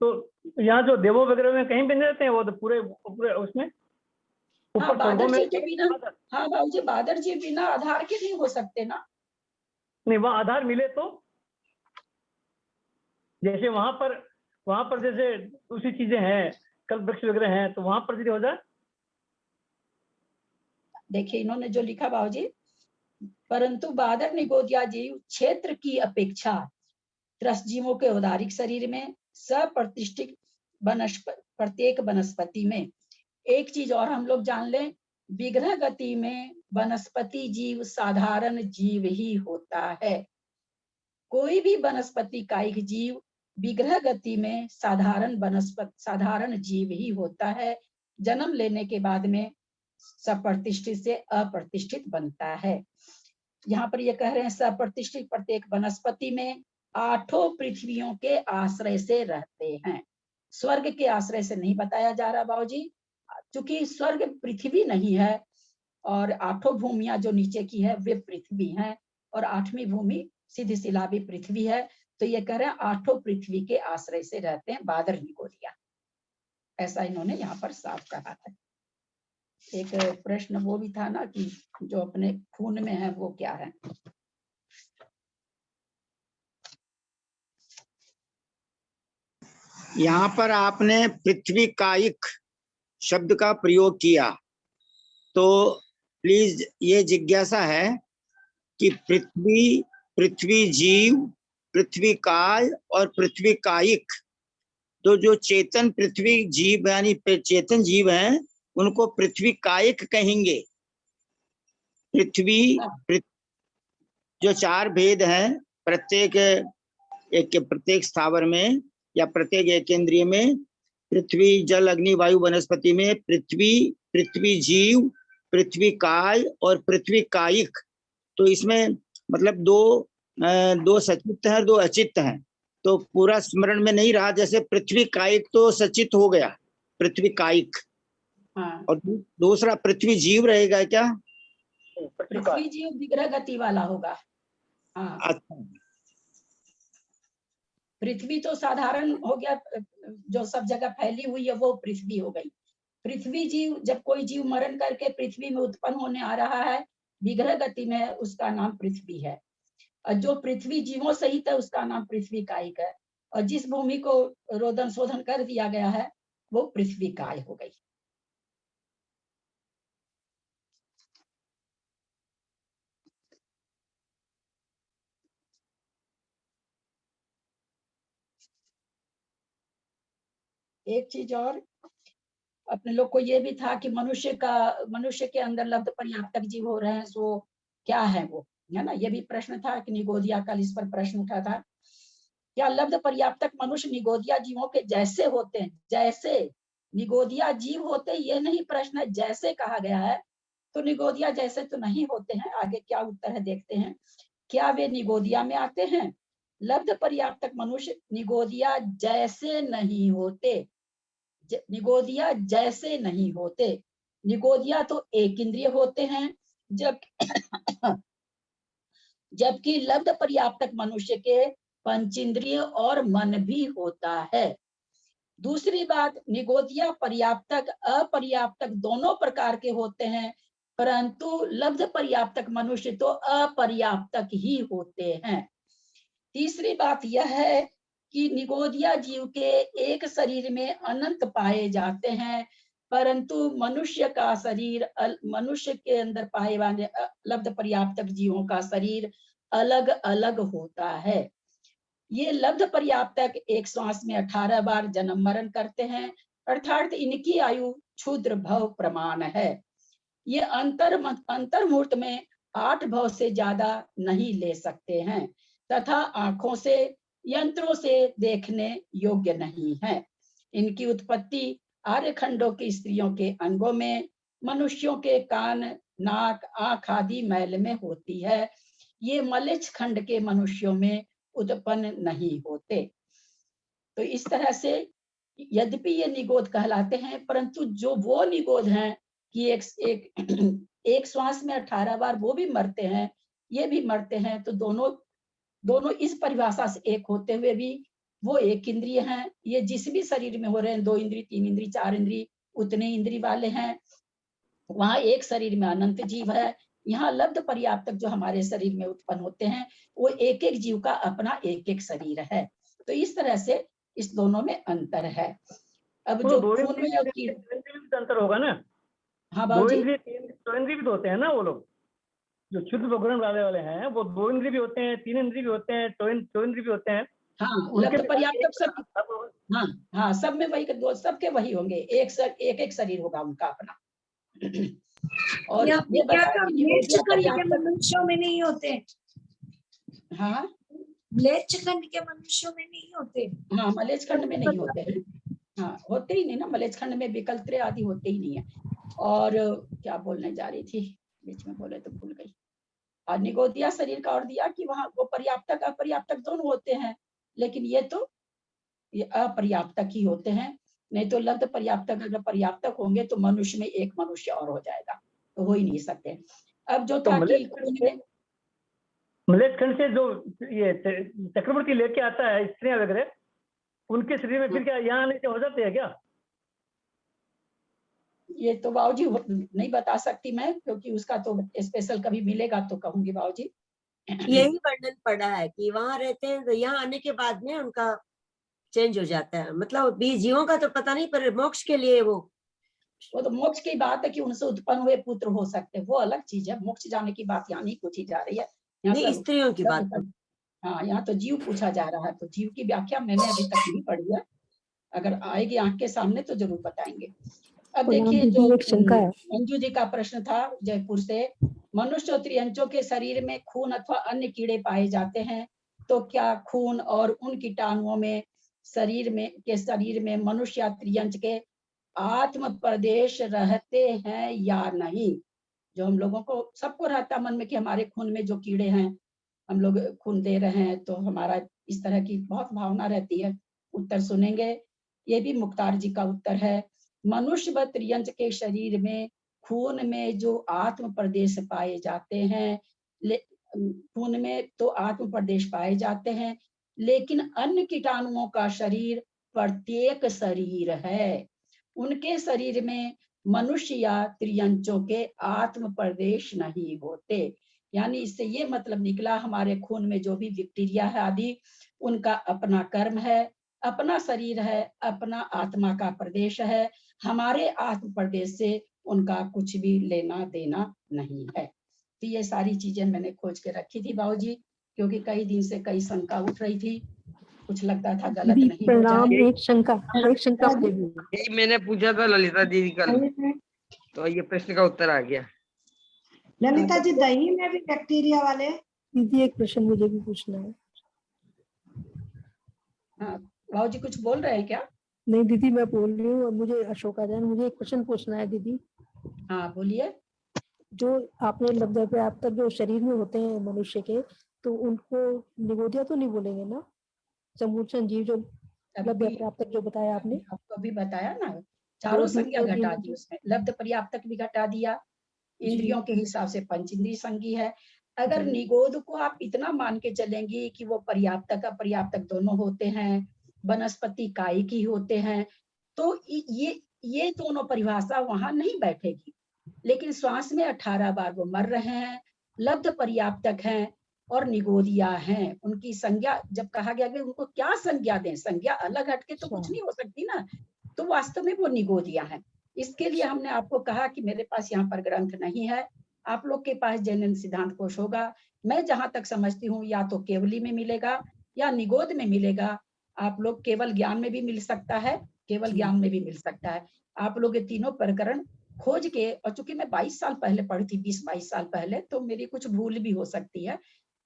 तो यहाँ जो देवों वगैरह में कहीं भी नहीं रहते हैं, वो तो पूरे उसमें हाँ, बहादुर जी के बिना, हाँ बाबूजी, बहादुर जी बिना आधार के नहीं हो सकते ना। नहीं, वहाँ आधार मिले तो, जैसे वहां पर जैसे दूसरी चीजें हैं, कल्प वृक्ष वगैरह हैं, तो वहां पर यदि हो जाए। देखिए इन्होंने जो लिखा बाबूजी, परंतु बहादुर निगोदिया जीव क्षेत्र की अपेक्षा त्रस्त जीवों के उदारिक शरीर में, सप्रतिष्ठित प्रत्येक वनस्पति में। एक चीज और हम लोग जान लें, विग्रह गति में वनस्पति जीव साधारण जीव ही होता है। कोई भी वनस्पति कायिक जीव विग्रह गति में साधारण जीव ही होता है। जन्म लेने के बाद में सप्रतिष्ठित से अप्रतिष्ठित बनता है। यहाँ पर ये कह रहे हैं सप्रतिष्ठित प्रत्येक वनस्पति में 8 पृथ्वियों के आश्रय से रहते हैं। स्वर्ग के आश्रय से नहीं बताया जा रहा बाबूजी, क्योंकि स्वर्ग पृथ्वी नहीं है और 8 भूमियां जो नीचे की है वे पृथ्वी हैं, और 8वीं भूमि सीधी शिला भी पृथ्वी है। तो ये कह रहे हैं 8 पृथ्वी के आश्रय से रहते हैं बहादुर निगोदिया, ऐसा इन्होंने यहाँ पर साफ कहा है। एक प्रश्न वो भी था ना कि जो अपने खून में है वो क्या है। यहाँ पर आपने पृथ्वी कायिक शब्द का प्रयोग किया, तो प्लीज ये जिज्ञासा है कि पृथ्वी जीव पृथ्वी काय और पृथ्वी कायिक, तो जो चेतन पृथ्वी जीव यानी चेतन जीव हैं उनको पृथ्वी कायिक कहेंगे। जो 4 भेद हैं प्रत्येक स्थावर में या प्रत्येक एक इंद्रिय में, पृथ्वी जल अग्नि वायु वनस्पति में पृथ्वी जीव, पृथ्वी काय और पृथ्वी कायिक। तो इसमें मतलब दो सचित हैं, 2 अचित हैं। तो पूरा स्मरण में नहीं रहा, जैसे पृथ्वी कायिक तो सचित हो गया, पृथ्वी कायिक। हाँ, और दूसरा पृथ्वी जीव रहेगा क्या? पृथ्वी जीव विग्रह गति वाला होगा। हाँ, अच्छा, पृथ्वी तो साधारण हो गया, जो सब जगह फैली हुई है वो पृथ्वी हो गई। पृथ्वी जीव, जब कोई जीव मरण करके पृथ्वी में उत्पन्न होने आ रहा है विग्रह गति में, उसका नाम पृथ्वी है। और जो पृथ्वी जीवों सहित है उसका नाम पृथ्वी कायिक है। और जिस भूमि को रोदन शोधन कर दिया गया है वो पृथ्वी काय हो गई। एक चीज और अपने लोग को ये भी था कि मनुष्य के अंदर लब्ध पर्याप्तक जीव हो रहे हैं, सो क्या है वो, है ना। ये भी प्रश्न था कि निगोदिया कल इस पर प्रश्न उठा था, क्या लब्ध पर्याप्तक मनुष्य निगोदिया जीवों के जैसे होते हैं? जैसे निगोदिया जीव होते, ये नहीं प्रश्न है, जैसे कहा गया है तो निगोदिया जैसे तो नहीं होते हैं। आगे क्या उत्तर है देखते हैं। क्या वे निगोदिया में आते हैं? लब्ध पर्याप्तक मनुष्य निगोदिया जैसे नहीं होते। निगोदिया जैसे नहीं होते। निगोदिया तो एक इंद्रिय होते हैं, जबकि लब्ध पर्याप्तक मनुष्य के पंचेंद्रिय और मन भी होता है। दूसरी बात, निगोदिया पर्याप्तक अपर्याप्तक दोनों प्रकार के होते हैं, परंतु लब्ध पर्याप्तक मनुष्य तो अपर्याप्तक ही होते हैं। तीसरी बात यह है कि निगोदिया जीव के एक शरीर में अनंत पाए जाते हैं, परंतु मनुष्य का शरीर, मनुष्य के अंदर पाए जाने लब्ध पर्याप्तक जीवों का शरीर अलग अलग होता है। ये लब्ध पर्याप्तक एक श्वास में 18 बार जन्म मरण करते हैं, अर्थात इनकी आयु क्षुद्र भव प्रमाण है। ये अंतर मुहूर्त में 8 भव से ज्यादा नहीं ले सकते हैं तथा आंखों से, यंत्रों से देखने योग्य नहीं है। इनकी उत्पत्ति आर्यखंडों की स्त्रियों के अंगों में, मनुष्यों के कान, नाक, आंख आदि मैल में होती है। ये मलेच्छ खंड के मनुष्यों में उत्पन्न नहीं होते। तो इस तरह से यद्यपि ये निगोद कहलाते हैं, परंतु जो वो निगोद हैं कि एक श्वास में 18 बार वो भी मरते हैं, ये भी मरते हैं, तो दोनों इस परिभाषा से एक होते हुए भी वो एक इंद्रिय हैं। ये जिस भी शरीर में हो रहे हैं, 2 इंद्रिय, 3 इंद्रिय, 4 इंद्रिय, उतने इंद्रिय वाले हैं। वहां एक शरीर में अनंत जीव है। यहाँ लब्ध पर्याप्तक जो हमारे शरीर में उत्पन्न होते हैं वो एक एक जीव का अपना एक एक शरीर है। तो इस तरह से इस दोनों में अंतर है। अब जो खून में अंतर होगा ना। हाँ 2 बाबूजी, इंद्रिय 3 इंद्रिय भी तो होते हैं ना। वो लोग जो शुद्ध भगवान वाले हैं वो 2 इंद्रिय भी होते हैं, 3 इंद्रिय भी होते हैं, 2 इंद्रिय भी होते हैं। हाँ लब्ध पर्याप्तक सब, हाँ हाँ सब में वही, दो सबके वही होंगे, एक एक शरीर होगा उनका अपना। और ये बताया कि म्लेच्छ खंड के मनुष्यों में नहीं होते। हाँ म्लेच्छ खंड के मनुष्यों में नहीं होते। हाँ मलेच्छ खंड में नहीं होते हैं। हाँ होते ही नहीं ना, मलेच्छ खंड में विकल्प आदि होते ही नहीं है। और क्या बोलने जा रही थी, बीच में बोले तो भूल गई। और निगोदिया शरीर का और दिया कि वहां वो पर्याप्तक अपर्याप्तक दोनों होते हैं, लेकिन ये अपर्याप्तक ही होते हैं। नहीं तो लब्ध पर्याप्तक अगर पर्याप्तक होंगे तो मनुष्य में एक मनुष्य और हो जाएगा, तो हो ही नहीं सकते। अब जो था कि मलेच्छ खंड से जो ये चक्रवर्ती लेके आता है स्त्रियां वगैरह, उनके शरीर में फिर क्या यहाँ आने से हो जाते हैं क्या? ये तो बाबूजी नहीं बता सकती मैं, क्योंकि उसका तो स्पेशल कभी मिलेगा तो कहूंगी बाबूजी। यही वर्णन पड़ा है कि वहां रहते हैं तो यहाँ आने के बाद में उनका चेंज हो जाता है। मतलब जीवों का तो पता नहीं, पर मोक्ष के लिए वो तो मोक्ष की बात है कि उनसे उत्पन्न हुए पुत्र हो सकते हैं, वो अलग चीज है। मोक्ष जाने की बात यहाँ नहीं पूछी जा रही है। नहीं, स्त्रियों की बात। हाँ, यहाँ तो जीव पूछा जा रहा है, तो जीव की व्याख्या मैंने अभी तक नहीं पढ़ी है, अगर आएगी आंख के सामने तो जरूर बताएंगे। अब देखिए जो एक शंका है। मंजू जी का प्रश्न था जयपुर से, मनुष्य और त्रियंचों के शरीर में खून अथवा अन्य कीड़े पाए जाते हैं, तो क्या खून और उन कीटाणुओं में शरीर में मनुष्य या त्रियंच के आत्म प्रदेश रहते हैं या नहीं? जो हम लोगों को सबको रहता मन में कि हमारे खून में जो कीड़े हैं, हम लोग खून दे रहे हैं तो हमारा इस तरह की बहुत भावना रहती है। उत्तर सुनेंगे, ये भी मुख्तार जी का उत्तर है। मनुष्य व त्रियंच के शरीर में खून में जो आत्म प्रदेश पाए जाते हैं, खून में तो आत्म प्रदेश पाए जाते हैं, लेकिन अन्य कीटाणुओं का शरीर प्रत्येक शरीर है। उनके शरीर में मनुष्य या त्रियंचों के आत्म प्रदेश नहीं होते। यानी इससे ये मतलब निकला, हमारे खून में जो भी बैक्टीरिया है आदि, उनका अपना कर्म है, अपना शरीर है, अपना आत्मा का प्रदेश है, हमारे आत्म प्रदेश से उनका कुछ भी लेना देना नहीं है। तो ये सारी चीजें मैंने खोज के रखी थी बाबूजी, क्योंकि कई दिन से कई शंका उठ रही थी, कुछ लगता था गलत दीदी नहीं हो प्रणाम। जाए। एक शंका मुझे भी है। यही मैंने पूछा था ललिता दीदी कल, तो ये प्रश्न का उत्तर आ गया। ललिता जी, दही में भी बैक्टीरिया वाले? दीदी एक प्रश्न मुझे भी पूछना है। हाँ बाबूजी कुछ बोल रहे हैं क्या? नहीं दीदी मैं बोल रही हूँ, मुझे अशोका जैन, मुझे एक प्रश्न पूछना है दीदी। हाँ बोलिए। जो आपने लब्ध पर्याप्त जो शरीर में होते हैं मनुष्य के, तो उनको निगोदिया तो नहीं बोलेंगे ना? समूचन जीव जो लब्ध पर्याप्त जो बताया आपने, आपको अभी बताया ना, चारों संज्ञा घटा दी उसमें, लब्ध पर्याप्तक भी घटा दिया, इंद्रियों के हिसाब से पंच इंद्रिय संज्ञी है। अगर निगोद को आप इतना मान के चलेंगी कि वो पर्याप्तक अपर्याप्तक दोनों होते हैं, वनस्पति कायिक ही होते हैं, तो ये दोनों परिभाषा वहां नहीं बैठेगी। लेकिन श्वास में 18 बार वो मर रहे हैं, लब्ध पर्याप्तक हैं और निगोदिया हैं। उनकी संज्ञा जब कहा गया कि उनको क्या संज्ञा दें, संज्ञा अलग हटके तो कुछ नहीं हो सकती ना, तो वास्तव में वो निगोदिया हैं। इसके लिए हमने आपको कहा कि मेरे पास यहाँ पर ग्रंथ नहीं है, आप लोग के पास जैन सिद्धांत कोश होगा। मैं जहां तक समझती हूँ या तो केवली में मिलेगा या निगोद में मिलेगा। आप लोग केवल ज्ञान में भी मिल सकता है, केवल ज्ञान में भी मिल सकता है। आप लोग ये तीनों प्रकरण खोज के, और चूंकि मैं 22 साल पहले पढ़ी थी, 20-22 साल पहले, तो मेरी कुछ भूल भी हो सकती है,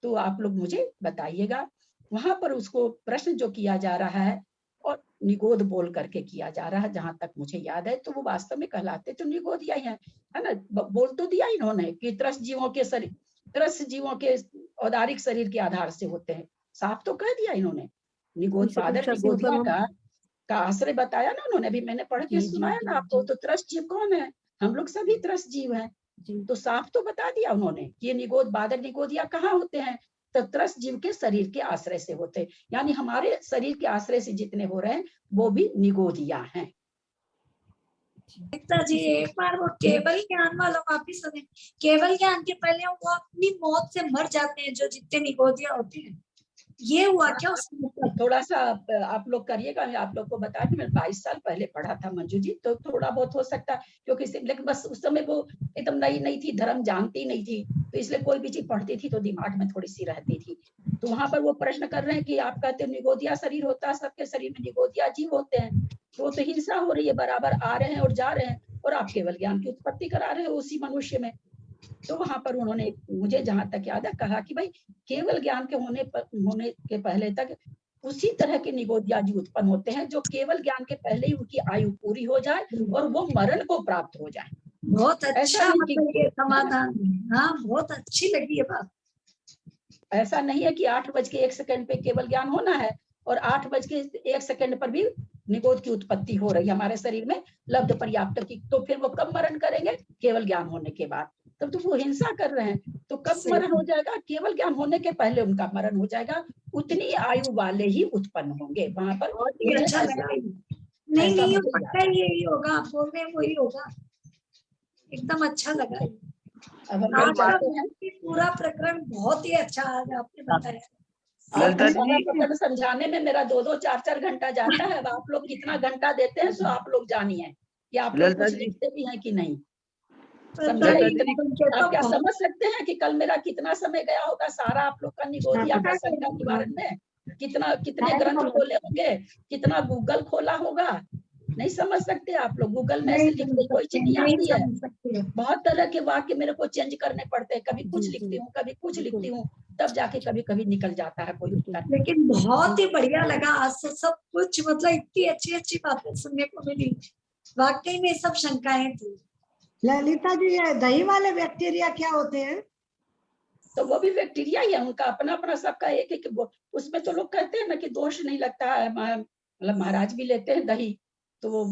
तो आप लोग मुझे बताइएगा। वहां पर उसको प्रश्न जो किया जा रहा है और निगोद बोल करके किया जा रहा है, जहां तक मुझे याद है, तो वो वास्तव में कहलाते तो निगोदिया ही है ना। बोल तो दिया इन्होंने कि त्रस्त जीवों के शरीर, त्रस्त जीवों के औदारिक शरीर के आधार से होते हैं, साफ तो कह दिया इन्होंने। निगोद फादर निगोदिया का आश्रय बताया ना उन्होंने, अभी मैंने पढ़ के सुनाया ना आपको। तो त्रस्त जीव कौन है? हम लोग सभी त्रस्त जीव हैं, तो साफ तो बता दिया उन्होंने कि ये निगोद बादल निगोदिया कहाँ होते हैं, तो त्रस्त जीव के शरीर के आश्रय से होते हैं। यानी हमारे शरीर के आश्रय से जितने हो रहे हैं वो भी निगोदिया हैं। जी एक बार वो केवल ज्ञान वालों का भी सुने, केवल ज्ञान के पहले वो अपनी मौत से मर जाते हैं जो जितने निगोदिया होते हैं, ये हुआ क्या उसमें? थोड़ा सा आप लोग करिएगा, मैं आप लोग को बता दूं, मैं 22 साल पहले पढ़ा था मंजू जी, तो थोड़ा बहुत हो सकता है, क्योंकि लेकिन बस उस समय वो एकदम नई थी, धर्म जानती नहीं थी, तो इसलिए कोई भी चीज पढ़ती थी तो दिमाग में थोड़ी सी रहती थी। तो वहां पर वो प्रश्न कर रहे हैं कि आप कहते हो निगोदिया शरीर होता है, सबके शरीर में निगोदिया जीव होते हैं, तो हिंसा हो रही है, बराबर आ रहे हैं और जा रहे हैं, और आप केवल ज्ञान की उत्पत्ति करा रहे हो उसी मनुष्य में। तो वहां पर उन्होंने, मुझे जहां तक याद है, कहा कि भाई केवल ज्ञान के होने के पहले तक उसी तरह के निगोदिया जी उत्पन्न होते हैं जो केवल ज्ञान के पहले ही उनकी आयु पूरी हो जाए और वो मरण को प्राप्त हो जाए। बहुत अच्छा ये समाधान, हाँ बहुत अच्छी लगी ये बात। ऐसा नहीं है कि 8:01 पे केवल ज्ञान होना है और 8:01 पर भी निगोद की उत्पत्ति हो रही है हमारे शरीर में लब्ध पर्याप्त की, तो फिर वो कब मरण करेंगे? केवल ज्ञान होने के बाद। तब तो वो हिंसा कर रहे हैं, तो कब मरण हो जाएगा? केवल ज्ञान होने के पहले उनका मरण हो जाएगा, उतनी आयु वाले ही उत्पन्न होंगे वहां पर। अच्छा लगा, नहीं यही होगा, आप बोल रहे हैं वही होगा, एकदम अच्छा लगा। अब हम लोग जाते हैं, पूरा प्रकरण बहुत ही अच्छा आज आपने बताया। आपको सारा प्रकरण समझाने में मेरा 2-2, 4-4 घंटा जाता है। अब आप लोग कितना घंटा देते हैं सो आप लोग जानिए कि आप लोग कुछ लिखते भी हैं कि नहीं। समझे? तो आप क्या समझ सकते हैं कि कल मेरा कितना समय गया होगा सारा आप लोग का निगोदिया का संख्या निवारण में, कितने ग्रंथ खोले होंगे, कितना गूगल खोला होगा? नहीं समझ सकते आप लोग। गूगल में ऐसे लिखने कोई चीज नहीं आती है। बहुत तरह के वाक्य मेरे को चेंज करने पड़ते हैं, कभी कुछ लिखती हूँ, कभी कुछ लिखती हूँ, तब जाके कभी कभी निकल जाता है कोई उत्तर। लेकिन बहुत ही बढ़िया लगा आज से सब कुछ, मतलब इतनी अच्छी अच्छी बातें सुनने को मिली। वाकई में सब शंकाएं थी। ललिता जी, ये दही वाले बैक्टीरिया क्या होते हैं? तो वो भी बैक्टीरिया ही है, उनका अपना अपना सबका एक एक उसमें तो लोग कहते हैं ना कि दोष नहीं लगता है, मतलब महाराज भी लेते हैं दही, तो वो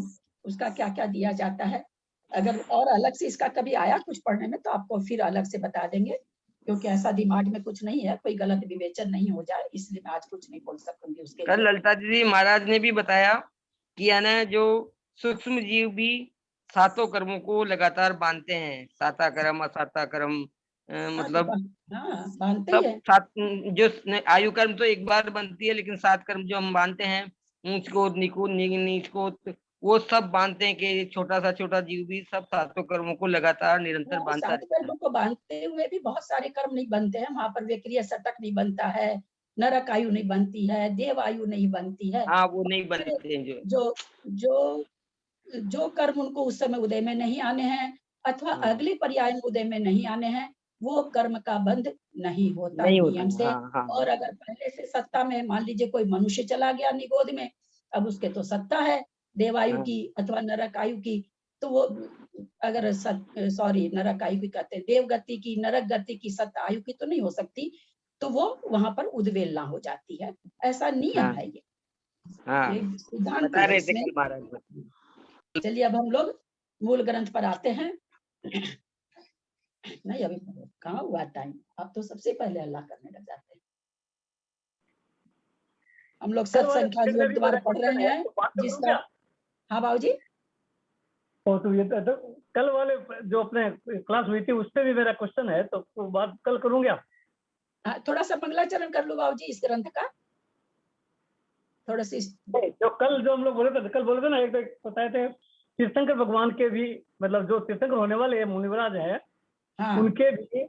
उसका क्या क्या दिया जाता है। अगर और अलग से इसका कभी आया कुछ पढ़ने में तो आपको फिर अलग से बता देंगे, क्योंकि ऐसा दिमाग में कुछ नहीं है, कोई गलत विवेचन नहीं हो जाए, इसलिए मैं आज कुछ नहीं बोल सकूंगी उसके कल लिए। ललिता दीदी महाराज ने भी बताया कि है ना, जो सूक्ष्म जीव भी सातों कर्मों को लगातार बांधते हैं, साता कर्म असाता कर्म, मतलब हाँ, बांधते ही सब है। सात, जो आयु कर्म तो एक बार बनती है, लेकिन 7 कर्म जो हम बांधते हैं, ऊंच को निको नीच को, वो सब बांधते हैं कि छोटा सा छोटा जीव भी सब सातों कर्मों को लगातार निरंतर बांधता सात रहता है। कर्मों को बांधते हुए भी बहुत सारे कर्म नहीं बनते हैं, वहां पर विक्रिय सटक नहीं बनता है, नरक आयु नहीं बनती है, देव आयु नहीं बनती है। हाँ, वो नहीं बनते हैं जो जो जो कर्म उनको उस समय उदय में नहीं आने हैं अथवा अगले पर्याय में उदय में नहीं आने हैं, वो कर्म का बंध नहीं होता नहीं नियम होता। से। हाँ, हाँ। और अगर पहले से सत्ता में मान लीजिए कोई मनुष्य चला गया निगोद में, अब उसके तो सत्ता है देवायु हाँ। की अथवा नरक आयु की, तो वो अगर सॉरी नरक आयु की कहते हैं, देव गति की नरक गति की सत्ता आयु की तो नहीं हो सकती, तो वो वहां पर उद्वेलना हो जाती है। ऐसा नियम हाँ। है, ये हाँ, एक सिद्धांत बता है रहे थे इसमें। कल महाराज। चलिए अब हम लोग मूल ग्रंथ पर आते हैं। नहीं अभी कहाँ हुआ टाइम, आप तो सबसे पहले अल्लाह करने लग जाते हैं। हम लोग सत्संग का योग द्वार पढ़ रहे हैं जिसका। हाँ बाबूजी। तो ये तो कल वाले जो अपने क्लास हुई थी उस पे भी मेरा क्वेश्चन है, तो बात कल करूँ क्या? हाँ, थोड़ा सा मंगलाचरण कर लो बाबूजी इस ग्रंथ का, थोड़ा सी। जो कल जो हम लोग बोले थे, कल बोले थे ना, एक बताए थे तीर्थंकर भगवान के भी, मतलब जो तीर्थंकर होने वाले मुनिवराज हैं, हाँ उनके भी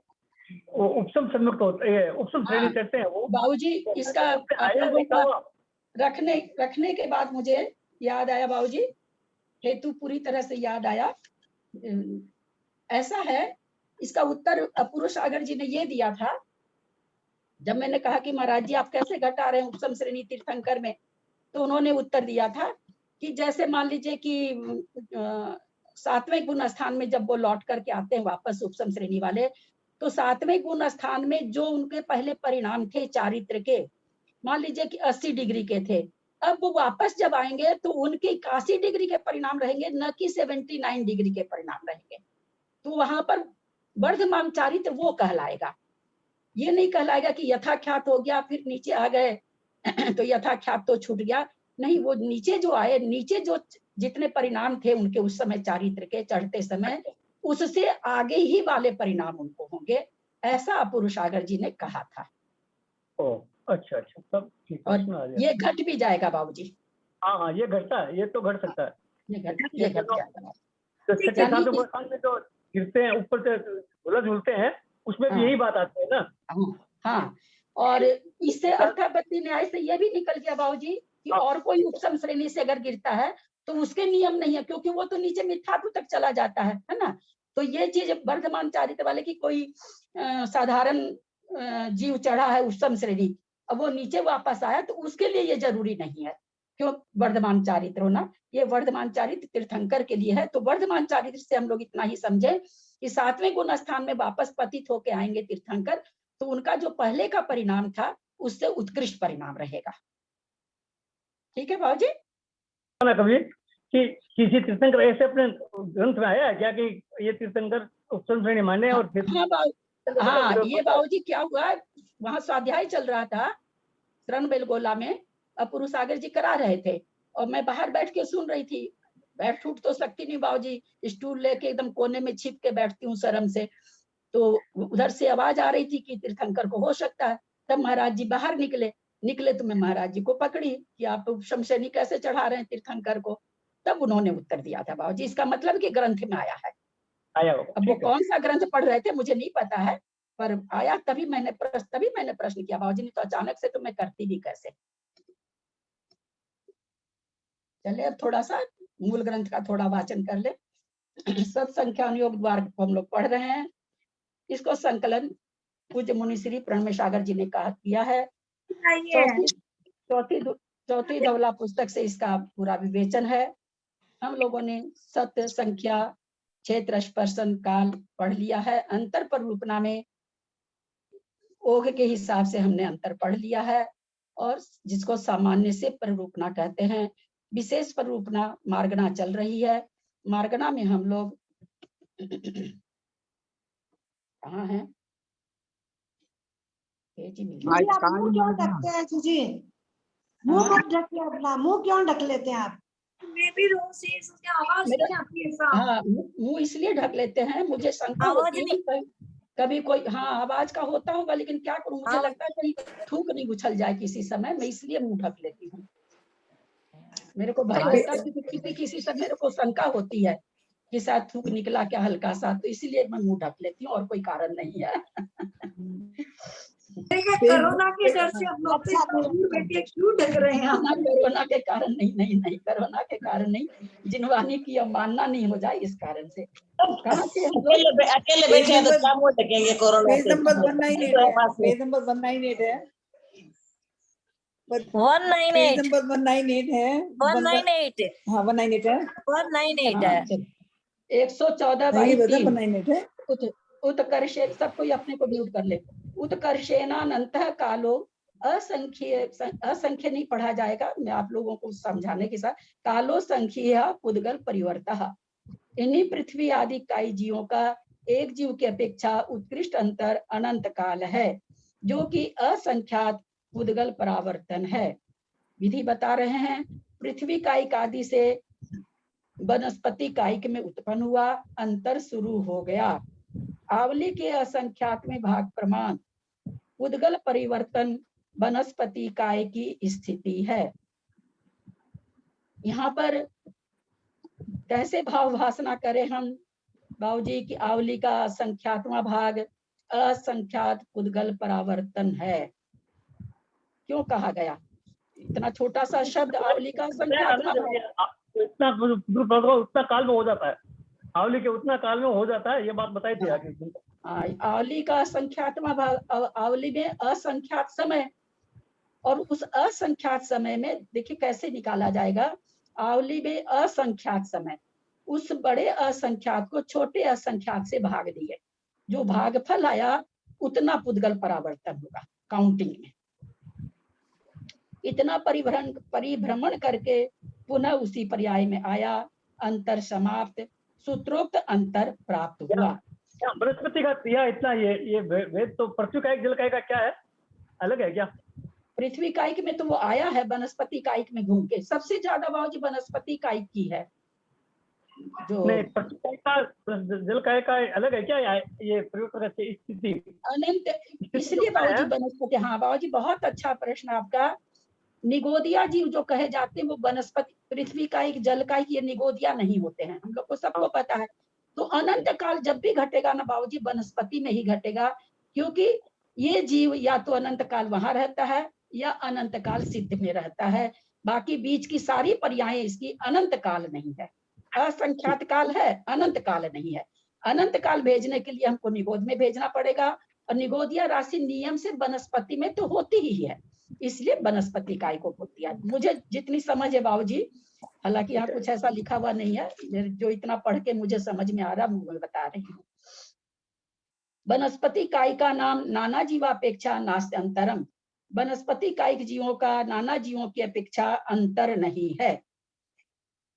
उपसम सम्मुक्त होते हैं, उपसम श्रेणी चढ़ते हैं वो। बाबूजी इसका आप आया लोगों लिखा का हुआ रखने के बाद मुझे याद आया बाबूजी, हेतु पूरी तरह से याद आया। ऐसा है, इसका उत्तर अपूर्व सागर जी ने ये दिया था, जब मैंने कहा कि महाराज जी आप कैसे घटा रहे हैं उपसम श्रेणी तीर्थंकर में, तो उन्होंने उत्तर दिया था कि जैसे मान लीजिए कि 7वें गुण स्थान में जब वो लौट करके आते हैं वापस उपसम श्रेणी वाले, तो 7वें गुण स्थान में जो उनके पहले परिणाम थे चारित्र के, मान लीजिए कि 80 डिग्री के थे, अब वो वापस जब आएंगे तो उनके 81 डिग्री के परिणाम रहेंगे, न कि 79 डिग्री के परिणाम रहेंगे। तो वहां पर वर्धमान चारित्र वो कहलाएगा, ये नहीं कहलाएगा कि यथाख्यात हो गया फिर नीचे आ गए तो यथाख्यात तो छूट गया। नहीं, वो नीचे जो आए, नीचे जो जितने परिणाम थे उनके उस समय चारित्र के चढ़ते समय, उससे आगे ही वाले परिणाम उनको होंगे, ऐसा अपूर्व सागर जी ने कहा था। अच्छा अच्छा, तब ठीक है। और ये घट भी जाएगा बाबूजी। हाँ हाँ, ये घटता है, ये तो घट सकता है। ये घट जाएगा। तो छठे सातवें स्थान में जो गिरते हैं ऊपर से झूलते हैं, उसमें भी यही बात आती है ना। हाँ, और इससे अर्थापत्ति न्याय से ये भी निकल गया बाबूजी कि और कोई उपसम श्रेणी से अगर गिरता है तो उसके नियम नहीं है, क्योंकि वो तो नीचे मिथ्यात्व तक चला जाता है ना। तो ये चीज वर्धमान चारित्र वाले की कोई साधारण जीव चढ़ा है उपसम श्रेणी, अब वो नीचे वापस आया तो उसके लिए ये जरूरी नहीं है क्यों वर्धमान चारित्र होना, ये वर्धमान चारित्र तीर्थंकर के लिए है। तो वर्धमान चारित्र से हम लोग इतना ही समझे कि 7वें गुण स्थान में वापस पतित होके आएंगे तीर्थंकर, तो उनका जो पहले का परिणाम था उससे उत्कृष्ट परिणाम रहेगा। ठीक है बाबूजी। कभी कि किसी तीर्थंकर ऐसे अपने ग्रंथ में आया है क्या कि ये तीर्थंकर उपसम श्रेणी माने? और हाँ, ये बाबूजी क्या हुआ, वहां स्वाध्याय चल रहा था शरण बेलगोला में, अपूर्व सागर जी करा रहे थे और मैं बाहर बैठ के सुन रही थी। बैठ उठ तो सकती नहीं बाबूजी, स्टूल लेके एकदम कोने में छिप के बैठती हूँ शर्म से, तो उधर से आवाज आ रही थी कि तीर्थंकर को हो सकता है। तब महाराज जी बाहर निकले तो मैं महाराज जी को पकड़ी कि आप उपसम श्रेणी कैसे चढ़ा रहे हैं तीर्थंकर को। तब उन्होंने उत्तर दिया था बाबूजी, इसका मतलब कि ग्रंथ में आया है। आया होगा। अब वो ठीक है। कौन सा ग्रंथ पढ़ रहे थे मुझे नहीं पता है, पर आया तभी मैंने प्रश्न किया बाबूजी ने, तो अचानक से तो मैं करती भी कैसे। चलिए अब थोड़ा सा मूल ग्रंथ का थोड़ा वाचन कर ले। सत्संख्यान योग द्वार हम लोग पढ़ रहे हैं, इसको संकलन पूज्य मुनि श्री प्रणमेय सागर जी ने किया है। चौथी धवला पुस्तक से इसका पूरा विवेचन है। हम लोगों ने सत्य, संख्या, क्षेत्र, स्पर्शन, काल पढ़ लिया है। अंतर पर रूपना में ओघ के हिसाब से हमने अंतर पढ़ लिया है, और जिसको सामान्य से पररूपना कहते हैं। विशेष पररूपना मार्गना चल रही है। मार्गना में हम लोग कहाँ हैं? जी आप मुंह क्यों ढकते हैं जी? मुंह मत ढकिए अपना, मुंह क्यों ढक लेते हैं आप? मैं भी रोज से इसकी आवाज नहीं आती है साफ। हाँ, मुंह इसलिए ढक लेते हैं, मुझे शंका आवाज होती है कभी कोई, हाँ आवाज का होता होगा, लेकिन क्या करूं, मुझे लगता है कहीं थूक नहीं उछल जाए किसी समय, मैं इसलिए मुंह ढक लेती हूँ। मेरे को भय होता है कि किसी से मेरे को शंका होती है कि शायद थूक निकला क्या हल्का सा, तो इसलिए मैं मुंह ढक लेती हूँ, और कोई कारण नहीं है। कोरोना के डर से हम लोग क्यों ढक रहे हैं? कोरोना के कारण नहीं, कोरोना के कारण नहीं, जिनवानी की अवमानना नहीं हो जाए इस कारण से। कहाँ से हम लोग अकेले बैठे हैं तो क्या मुंह ढकेंगे कोरोना से? पेज नंबर 198 है, पेज नंबर 198 है, 198 पेज नंबर 198 है, 198 हाँ 198 है, 198 है, 114 नहीं बाई बता 3 198 है। उत्कर्षे, सब कोई अपने को म्यूट कर ले। उत्कर्षेनानंतः कालो, असंख्य नहीं पढ़ा जाएगा, मैं आप लोगों को समझाने के साथ। कालो संख्य पुद्गल परिवर्तः, इन्हीं पृथ्वी आदि काई जीवों का एक जीव की अपेक्षा उत्कृष्ट अंतर अनंत काल है, जो कि असंख्यात पुद्गल परावर्तन है। विधि बता रहे हैं, पृथ्वी कायिक आदि से वनस्पति कायिक में उत्पन्न हुआ, अंतर शुरू हो गया। आवली के असंख्यात में भाग प्रमाण, पुद्गल परिवर्तन वनस्पति काय की स्थिति है। यहाँ पर कैसे भाव भाषणा करें हम बाबूजी की, आवली का असंख्यातवां भाग असंख्यात पुद्गल परावर्तन है, क्यों कहा गया? इतना छोटा सा शब्द आवली का असंख्यातवां भाग, उतना काल में हो जाता है, आवली के उतना काल में हो जाता है, ये बात बताई थी आगे। आवली का असंख्यातवां भाग, आवली में असंख्यात समय, और उस असंख्यात समय में देखिए कैसे निकाला जाएगा। आवली में असंख्यात समय, उस बड़े असंख्यात को छोटे असंख्यात से भाग दिए, जो भागफल आया उतना पुद्गल परावर्तन होगा काउंटिंग में। इतना परिभ्रमण करके पुनः उसी पर्याय में आया, अंतर समाप्त, सूत्रोक्त अंतर प्राप्त हुआ। वनस्पति का यह इतना ये वेद तो पृथ्वी कायिक जल कायिक का क्या है, अलग है क्या? पृथ्वी कायिक में तो वो आया है वनस्पति कायिक में घूम के, सबसे ज्यादा बाबूजी वनस्पति कायिक की है। जो नहीं, पृथ्वी कायिक का जल कायिक का अलग है क्या? ये परिवर्तन की स्थिति अनंत, इसलिए बाबूजी वनस्पति, हाँ बाबूजी बहुत अच्छा प्रश्न आपका। निगोदिया जीव जो कहे जाते हैं वो वनस्पति, पृथ्वी कायिक, जल कायिक, ये निगोदिया नहीं होते हैं, हम लोग को सबको पता है। तो अनंत काल जब भी घटेगा ना बाबूजी, वनस्पति में ही घटेगा, क्योंकि ये जीव या तो अनंत काल वहां रहता है या अनंत काल सिद्ध में रहता है। बाकी बीच की सारी पर्यायें इसकी अनंत काल नहीं है, असंख्यात काल है, अनंत काल नहीं है। अनंत काल भेजने के लिए हमको निगोद में भेजना पड़ेगा, और निगोदिया राशि नियम से वनस्पति में तो होती ही है, इसलिए वनस्पति काय को होती है। मुझे जितनी समझ है बाबूजी, हालांकि यहाँ कुछ ऐसा लिखा हुआ नहीं है, जो इतना पढ़ के मुझे समझ में आ रहा मैं बता रही हूँ। वनस्पति काय का नाम नाना जीवापेक्षा नास्ति अंतरम, वनस्पति कायिक जीवों का नाना जीवों की अपेक्षा अंतर नहीं है।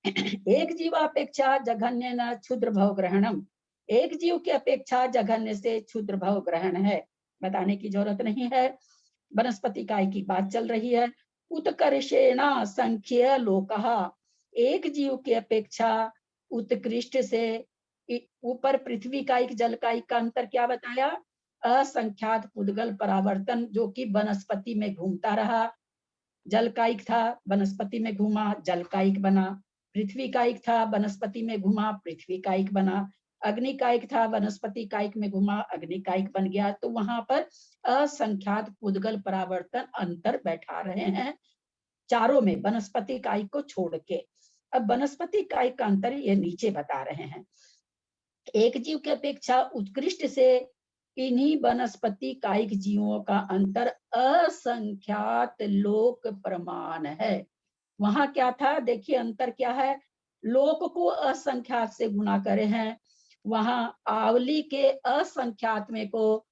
एक जीवापेक्षा जघन्य न क्षुद्र भव ग्रहणम, एक जीव की अपेक्षा जघन्य से क्षुद्र भव ग्रहण है, बताने की जरूरत नहीं है। वनस्पति काय की बात चल रही है। उत्कर्षेणा संख्य लोकः, एक जीव की अपेक्षा उत्कृष्ट से ऊपर पृथ्वी कायिक जल कायिक का अंतर क्या बताया? असंख्यात पुद्गल परावर्तन, जो कि वनस्पति में घूमता रहा। जल कायिक था, वनस्पति में घूमा, जल कायिक बना। पृथ्वी कायिक था, वनस्पति में घूमा, पृथ्वी कायिक बना। अग्नि कायिक था, वनस्पति कायिक में घुमा, अग्नि कायिक बन गया। तो वहां पर असंख्यात पुद्गल परावर्तन अंतर बैठा रहे हैं चारों में, वनस्पति कायिक को छोड़ के। अब वनस्पति कायिक का अंतर ये नीचे बता रहे हैं। एक जीव की अपेक्षा उत्कृष्ट से इन्हीं वनस्पति कायिक जीवों का अंतर असंख्यात लोक प्रमाण है। वहां क्या था, देखिए अंतर क्या है, लोक को असंख्यात से गुणा करे हैं, वहां आवली के असंख्यात में को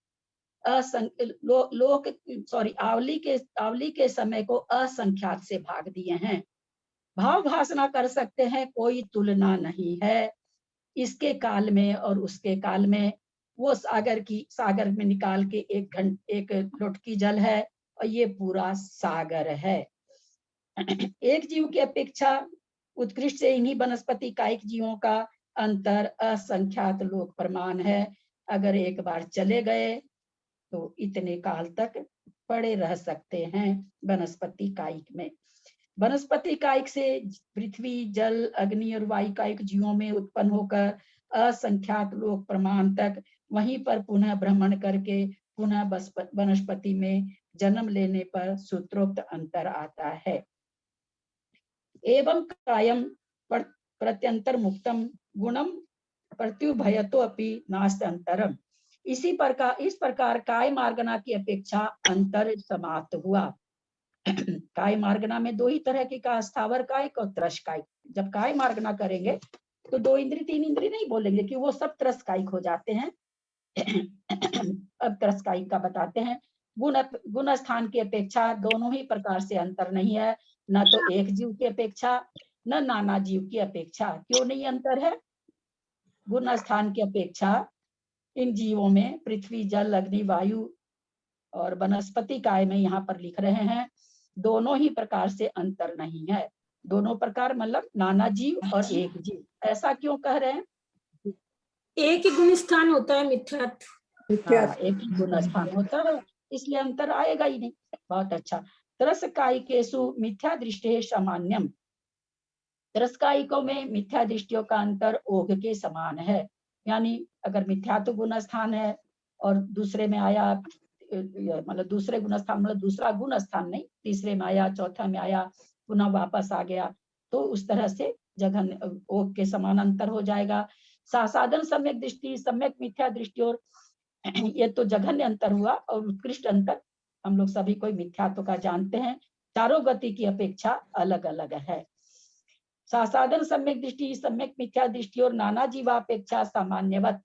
आवली के समय को असंख्यात से भाग दिए हैं। भाव भाषणा कर सकते हैं, कोई तुलना नहीं है इसके काल में और उसके काल में। वो सागर में निकाल के एक लुटकी जल है और ये पूरा सागर है। एक जीव की अपेक्षा उत्कृष्ट से इन्हीं वनस्पति कायिक जीवों का अंतर असंख्यात लोक प्रमाण है। अगर एक बार चले गए तो इतने काल तक पड़े रह सकते हैं वनस्पति कायिक में। वनस्पति कायिक से पृथ्वी, जल, अग्नि और वायु कायिक जीवों में उत्पन्न होकर असंख्यात लोक प्रमाण तक वहीं पर पुनः भ्रमण करके पुनः वनस्पति में जन्म लेने पर सूत्रोक्त अंतर आता है। एवं कायम प्रत्यंतर मुक्तम गुणम प्रत्युभयतो अपि नास्त अंतरम। इस प्रकार काय मार्गना की अपेक्षा अंतर समाप्त हुआ। काय मार्गना में दो ही तरह की का, स्थावर कायिक और त्रस कायिक। जब काय मार्गना करेंगे तो 2 इंद्री 3 इंद्री नहीं बोलेंगे कि वो सब त्रस कायिक हो जाते हैं। अब त्रस कायिक का बताते हैं। गुण स्थान की अपेक्षा दोनों ही प्रकार से अंतर नहीं है, न तो एक जीव की अपेक्षा न नाना जीव की अपेक्षा। क्यों नहीं अंतर है? गुण स्थान की अपेक्षा इन जीवों में पृथ्वी, जल, अग्नि, वायु और वनस्पति काय में यहाँ पर लिख रहे हैं, दोनों ही प्रकार से अंतर नहीं है। दोनों प्रकार मतलब नाना जीव और एक जीव। ऐसा क्यों कह रहे हैं? एक ही गुण स्थान होता है मिथ्यात्व। हाँ, एक ही गुण स्थान होता है, इसलिए अंतर आएगा ही नहीं। बहुत अच्छा। त्रस कायिकेषु मिथ्या दृष्टि सामान्यम। त्रस कायिकों में मिथ्या दृष्टियों का अंतर ओघ के समान है। यानी अगर मिथ्यात्व गुण स्थान है और दूसरे में आया, मतलब दूसरे गुण स्थान मतलब दूसरा गुण स्थान नहीं, तीसरे में आया, चौथा में आया, पुनः वापस आ गया, तो उस तरह से जघन्य ओघ के समान अंतर हो जाएगा। सासाधन सम्यक दृष्टि, सम्यक मिथ्या दृष्टि और ये तो जघन्य अंतर हुआ। और उत्कृष्ट अंतर हम लोग सभी कोई मिथ्यात्व का जानते हैं, चारों गति की अपेक्षा अलग अलग है। सासाधन सम्यक दृष्टि, सम्यक मिथ्या दृष्टि और नाना जीवापेक्षा सामान्यवत।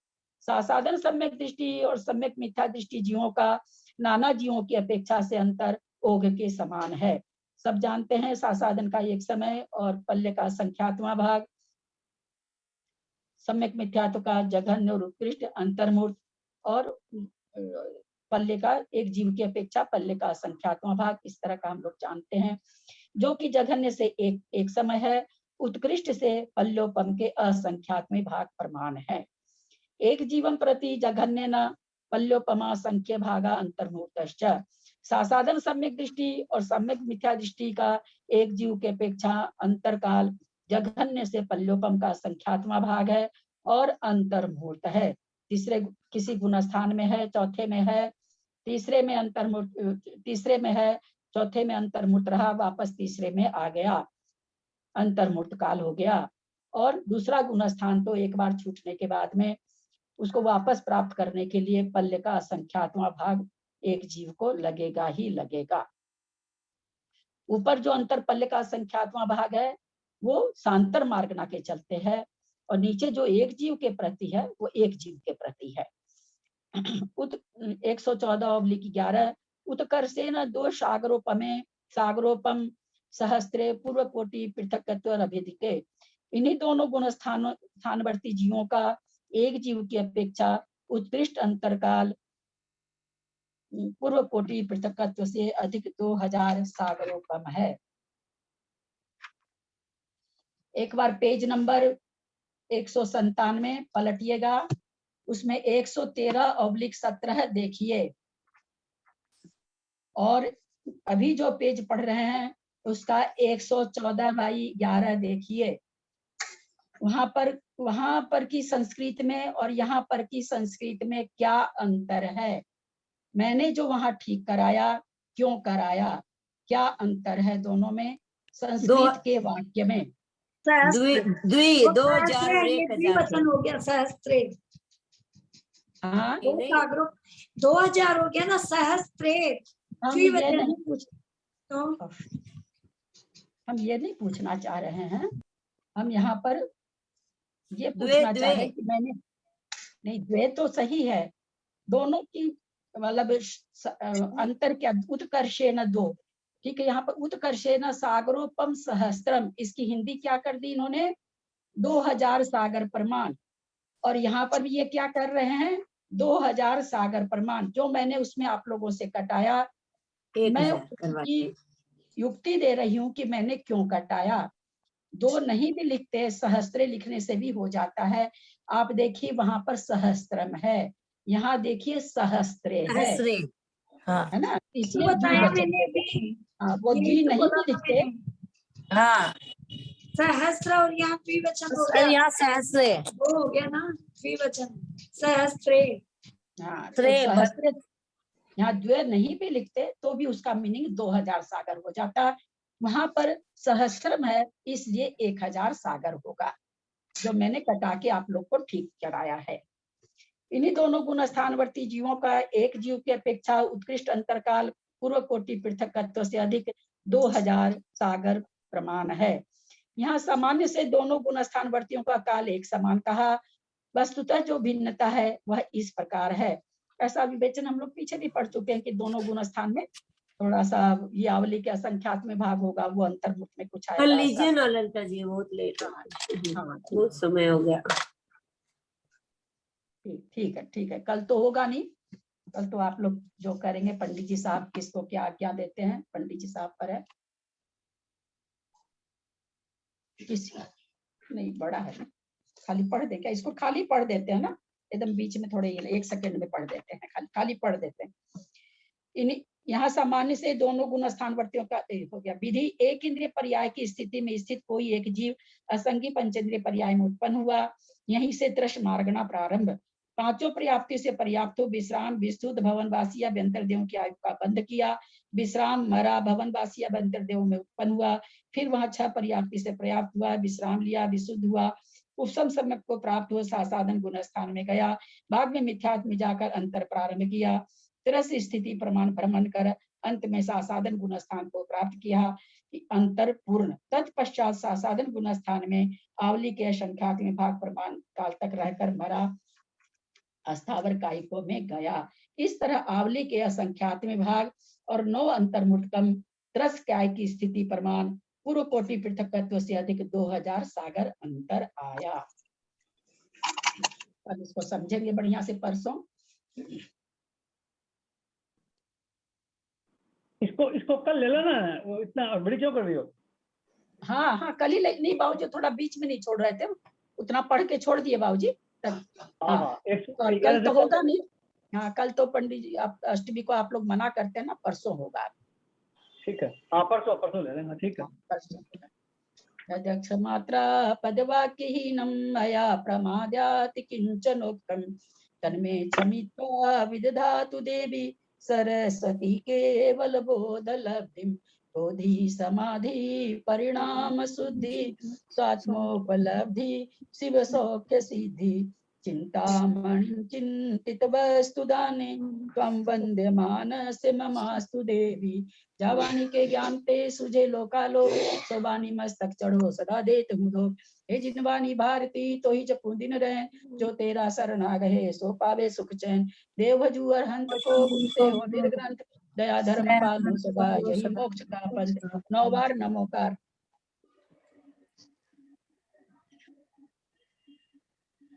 सासाधन सम्यक दृष्टि और सम्यक मिथ्या दृष्टि जीवों का नाना जीवों की अपेक्षा से अंतर ओघ के समान है। सब जानते हैं सासाधन का एक समय और पल्ले का संख्यात्मा भाग, सम्यक मिथ्यात्व का जघन्य और उत्कृष्ट, अंतर्मूर्त और पल्ले का एक जीव की अपेक्षा पल्ले का संख्यात्मा भाग। इस तरह का हम लोग जानते हैं, जो कि जघन्य से एक समय है, उत्कृष्ट से पल्योपम के असंख्यात्म भाग प्रमाण है। एक जीवन प्रति जघन्य न पल्योपमा संख्य भागा अंतर्मूर्तश्च। सासाधन सम्यक दृष्टि और सम्यक मिथ्या दृष्टि का एक जीव के अपेक्षा अंतरकाल जघन्य से पल्योपम का संख्यात्मा भाग है और अंतर्मूर्त है। तीसरे किसी गुण स्थान में है, चौथे में है, तीसरे में अंतर्मूर्त, तीसरे में है, चौथे में अंतर्मूर्त रहा, वापस तीसरे में आ गया, अंतर्मूर्त काल हो गया। और दूसरा गुण स्थान तो एक बार छूटने के बाद में उसको वापस प्राप्त करने के लिए पल्ले का असंख्यात्मा भाग एक जीव को लगेगा ही लगेगा। ऊपर जो अंतर पल्ले का संख्यात्मा भाग है वो सांतर मार्गना के चलते है, और नीचे जो एक जीव के प्रति है वो एक जीव के प्रति है। 114/11 उत्कर्षेण दो सागरोपम सहस्त्रे पूर्व कोटि पृथकत्व अभिधिके। इन्हीं दोनों गुण स्थानवर्ती जीवों का एक जीव की अपेक्षा उत्कृष्ट अंतरकाल पूर्व कोटि पृथकत्व से अधिक 2000 सागरोपम है। एक बार पेज नंबर 197 पलटिएगा, उसमें 113/17 देखिए, और अभी जो पेज पढ़ रहे हैं उसका 114/11 देखिए। वहां पर की संस्कृत में और यहाँ पर की संस्कृत में क्या अंतर है? मैंने जो वहां ठीक कराया, क्यों कराया, क्या अंतर है दोनों में? संस्कृत के वाक्य में द्वि 2000 और 1000 द्विवचन हो गया, सहस्त्रे। हाँ 2000 हो गया ना, सहस्त्रे हम ये द्विवचन। नहीं पूछ तो हम ये नहीं पूछना चाह रहे हैं, हम यहाँ पर ये द्वे पूछना चाह रहे द्वे हैं कि मैंने नहीं, द्वे तो सही है, दोनों की मतलब अंतर क्या? उत्कर्षेण दो, ठीक है। यहाँ पर उत्कर्षेण सागरोपम सहस्त्रम, इसकी हिंदी क्या कर दी इन्होंने? 2000 सागर प्रमाण। और यहाँ पर भी ये क्या कर रहे हैं? 2000 सागर प्रमाण। जो मैंने उसमें आप लोगों से कटाया, मैं उसकी युक्ति दे रही हूँ कि मैंने क्यों कटाया। दो नहीं भी लिखते, सहस्त्रे लिखने से भी हो जाता है। आप देखिए वहां पर सहस्त्रम है, यहाँ देखिए सहस्त्रे है, हाँ है ना? इसलिए बताया द्विवचन। मैंने भी, हाँ, वो द्वि नहीं भी लिखते। हाँ सहस्त्र और यहाँ द्विवचन हो गया, यहाँ सहस्त्र वो हो गया ना द्विवचन, सहस्त्रे। हाँ तो सहस्त्र, यहाँ द्वे नहीं भी लिखते तो भी उसका मीनिंग 2000 सागर हो जाता है। वहां पर सहस्त्रम है, इसलिए 1000 सागर होगा, जो मैंने कटा के आप लोग को ठीक कराया है। इन्हीं दोनों गुण स्थानवर्ती जीवों का एक जीव की अपेक्षा उत्कृष्ट अंतरकाल पूर्व कोटि पृथकत्व से अधिक 2000 सागर प्रमाण है। यहाँ सामान्य से दोनों गुण स्थानवर्तियों का काल एक समान कहा। वस्तुतः जो भिन्नता है वह इस प्रकार है। ऐसा विवेचन हम लोग पीछे भी पढ़ चुके हैं कि दोनों गुण स्थान में थोड़ा सा ये आवली के असंख्यात में भाग होगा, वो अंतर्मुख में कुछ कर आएगा। लीजिए ना ललिता जी, बहुत लेट हाँ बहुत समय हो गया। ठीक है, कल तो होगा नहीं, कल तो आप लोग जो करेंगे, पंडित जी साहब किसको क्या आज्ञा देते हैं, पंडित जी साहब पर है। किसी नहीं बड़ा है, खाली पढ़ दे क्या? इसको खाली पढ़ देते हैं ना, एकदम बीच में थोड़े 1 सेकंड में पढ़ देते हैं, खाली पढ़ देते हैं। यहाँ सामान्य से दोनों गुण स्थानवर्तियों का हो गया। विधि एक इंद्रिय पर्याय की स्थिति में स्थित कोई एक जीव असंगी पंचेंद्रिय पर्याय में उत्पन्न हुआ। यहीं से तृष मार्गना प्रारंभ। पांचों पर्याप्ति से पर्याप्त हो विश्राम विशुद्ध भवनवासी अभ्यंतर देवों की आयु का बंध किया। विश्राम मरा भवनवासी अभ्यंतर देवों में उत्पन्न हुआ। फिर वहां 6 पर्याप्ति से पर्याप्त हुआ, विश्राम लिया, विशुद्ध हुआ, उपशम सम्यक को प्राप्त हो सासाधन गुण स्थान में गया। बाद में मिथ्यात्म में जाकर अंतर प्रारंभ किया। तिरस स्थिति प्रमाण भ्रमण कर अंत में सासाधन गुण स्थान को प्राप्त किया कि अंतर पूर्ण। तत्पश्चात सासाधन गुण स्थान में आवली के संख्यात में भाग प्रमाण काल तक रहकर मरा अस्थावर कायिकों में गया। इस तरह आवली के असंख्यात में भाग और 9 अंतर्मुटकम त्रस काय की स्थिति प्रमाण पूर्व कोटि पृथकत्व से अधिक 2000 सागर अंतर आया। अब इसको समझेंगे बढ़िया से परसों। इसको कल ले लो ना, वो इतना बड़ी क्यों कर रही हो? हाँ कल ही नहीं बाबूजी, थोड़ा बीच में नहीं छोड़ रहे थे, उतना पढ़ के छोड़ दिए बाबूजी। हाँ कल तो होगा नहीं। हाँ कल तो पंडित जी आप अष्टमी को आप लोग मना करते हैं ना, परसों होगा। ठीक है, हाँ परसों ले लेना। ठीक है। अध्यक्ष मात्रा पदवाक्यहीनं मया प्रमाद्यात् किंचनोक्तं तन्मे क्षमित्वा विदधातु देवी सरस्वती केवल बोधलब्धिं। बोधि समाधि परिणाम शुद्धि स्वात्मोपलब्धि शिव सौख्य सिद्धि। चिंतामणि चिंतित वस्तु दाने त्वं वंद्यमानस्य ममास्तु देवी। जावानी के ज्ञान ते सुझे लोकालो सोबानी मस्तक चढ़ो सदा देत मुदो। हे जिनवानी भारती तो ही जपू दिन रहे जो तेरा शरण आ गए सो पावे सुख चैन। देव भजू अरहंत को गुणते हो वेद ग्रंथ दया धर्म पालो सदा यही मोक्ष का पंथ। 9 बार नमोकार।